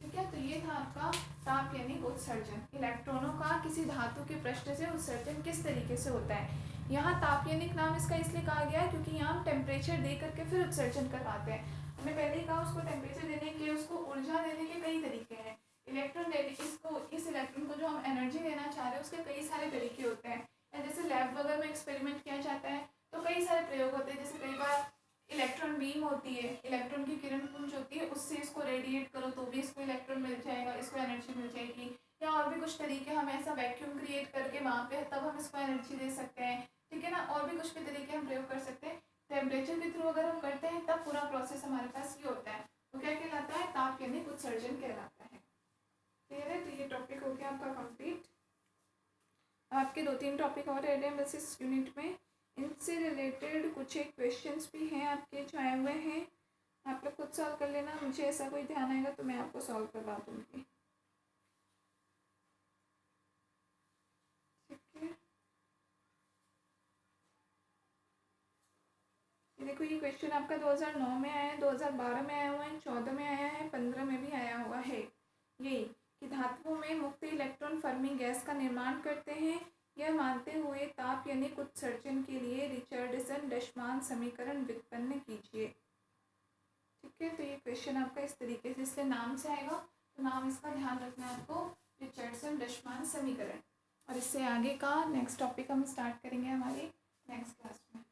ठीक है, तो ये था आपका ताप यानी उत्सर्जन, इलेक्ट्रॉनों का किसी धातु के पृष्ठ से उत्सर्जन किस तरीके से होता है। यहाँ तापयनिक नाम इसका इसलिए कहा गया है क्योंकि यहाँ हम टेम्परेचर दे करके फिर उत्सर्जन करवाते हैं। हमने पहले ही कहा उसको टेम्परेचर देने के, उसको ऊर्जा देने के कई तरीके हैं। इलेक्ट्रॉन देने, इसको, इस इलेक्ट्रॉन को जो हम एनर्जी देना चाह रहे हैं उसके कई सारे तरीके होते हैं। जैसे लैब वगैरह में एक्सपेरिमेंट किया जाता है तो कई सारे प्रयोग होते हैं। जैसे कई बार इलेक्ट्रॉन बीम होती है, इलेक्ट्रॉन की किरण पुंज होती है, उससे इसको रेडिएट करो तो भी इसको इलेक्ट्रॉन मिल जाएगा, इसको एनर्जी मिल जाएगी। या और भी कुछ तरीके, हम ऐसा वैक्यूम क्रिएट करके वहाँ पे तब हम इसको एनर्जी दे सकते हैं। ठीक है ना, और भी कुछ भी तरीके हम प्रयोग कर सकते हैं। टेम्परेचर के थ्रू अगर हम करते हैं तब पूरा प्रोसेस हमारे पास ये होता है, वो क्या कहलाता है, ताप यानी उत्सर्जन कहलाता है। क्लियर है, तो ये टॉपिक हो गया आपका कंप्लीट। आपके 2-3 टॉपिक और रह रहे हैं बस इस यूनिट में, इनसे रिलेटेड कुछ एक क्वेश्चंस भी हैं आपके जो आए हुए हैं, आप लोग खुद सॉल्व कर लेना। मुझे ऐसा कोई ध्यान आएगा तो मैं आपको सॉल्व करवा दूँगी। ठीक है, देखो ये क्वेश्चन आपका 2009 में आया है, 2012 में आया हुआ है, 14 में आया है, 15 में भी आया हुआ है। यही कि धातुओं में मुक्त इलेक्ट्रॉन फर्मी गैस का निर्माण करते हैं, यह मानते हुए ताप यानी उत्सर्जन के लिए रिचर्डसन-डशमान समीकरण व्युत्पन्न कीजिए। ठीक है, तो ये क्वेश्चन आपका इस तरीके से, इसलिए नाम से आएगा तो नाम इसका ध्यान रखना है आपको, रिचर्डसन-डशमान समीकरण। और इससे आगे का नेक्स्ट टॉपिक हम स्टार्ट करेंगे हमारी नेक्स्ट क्लास में।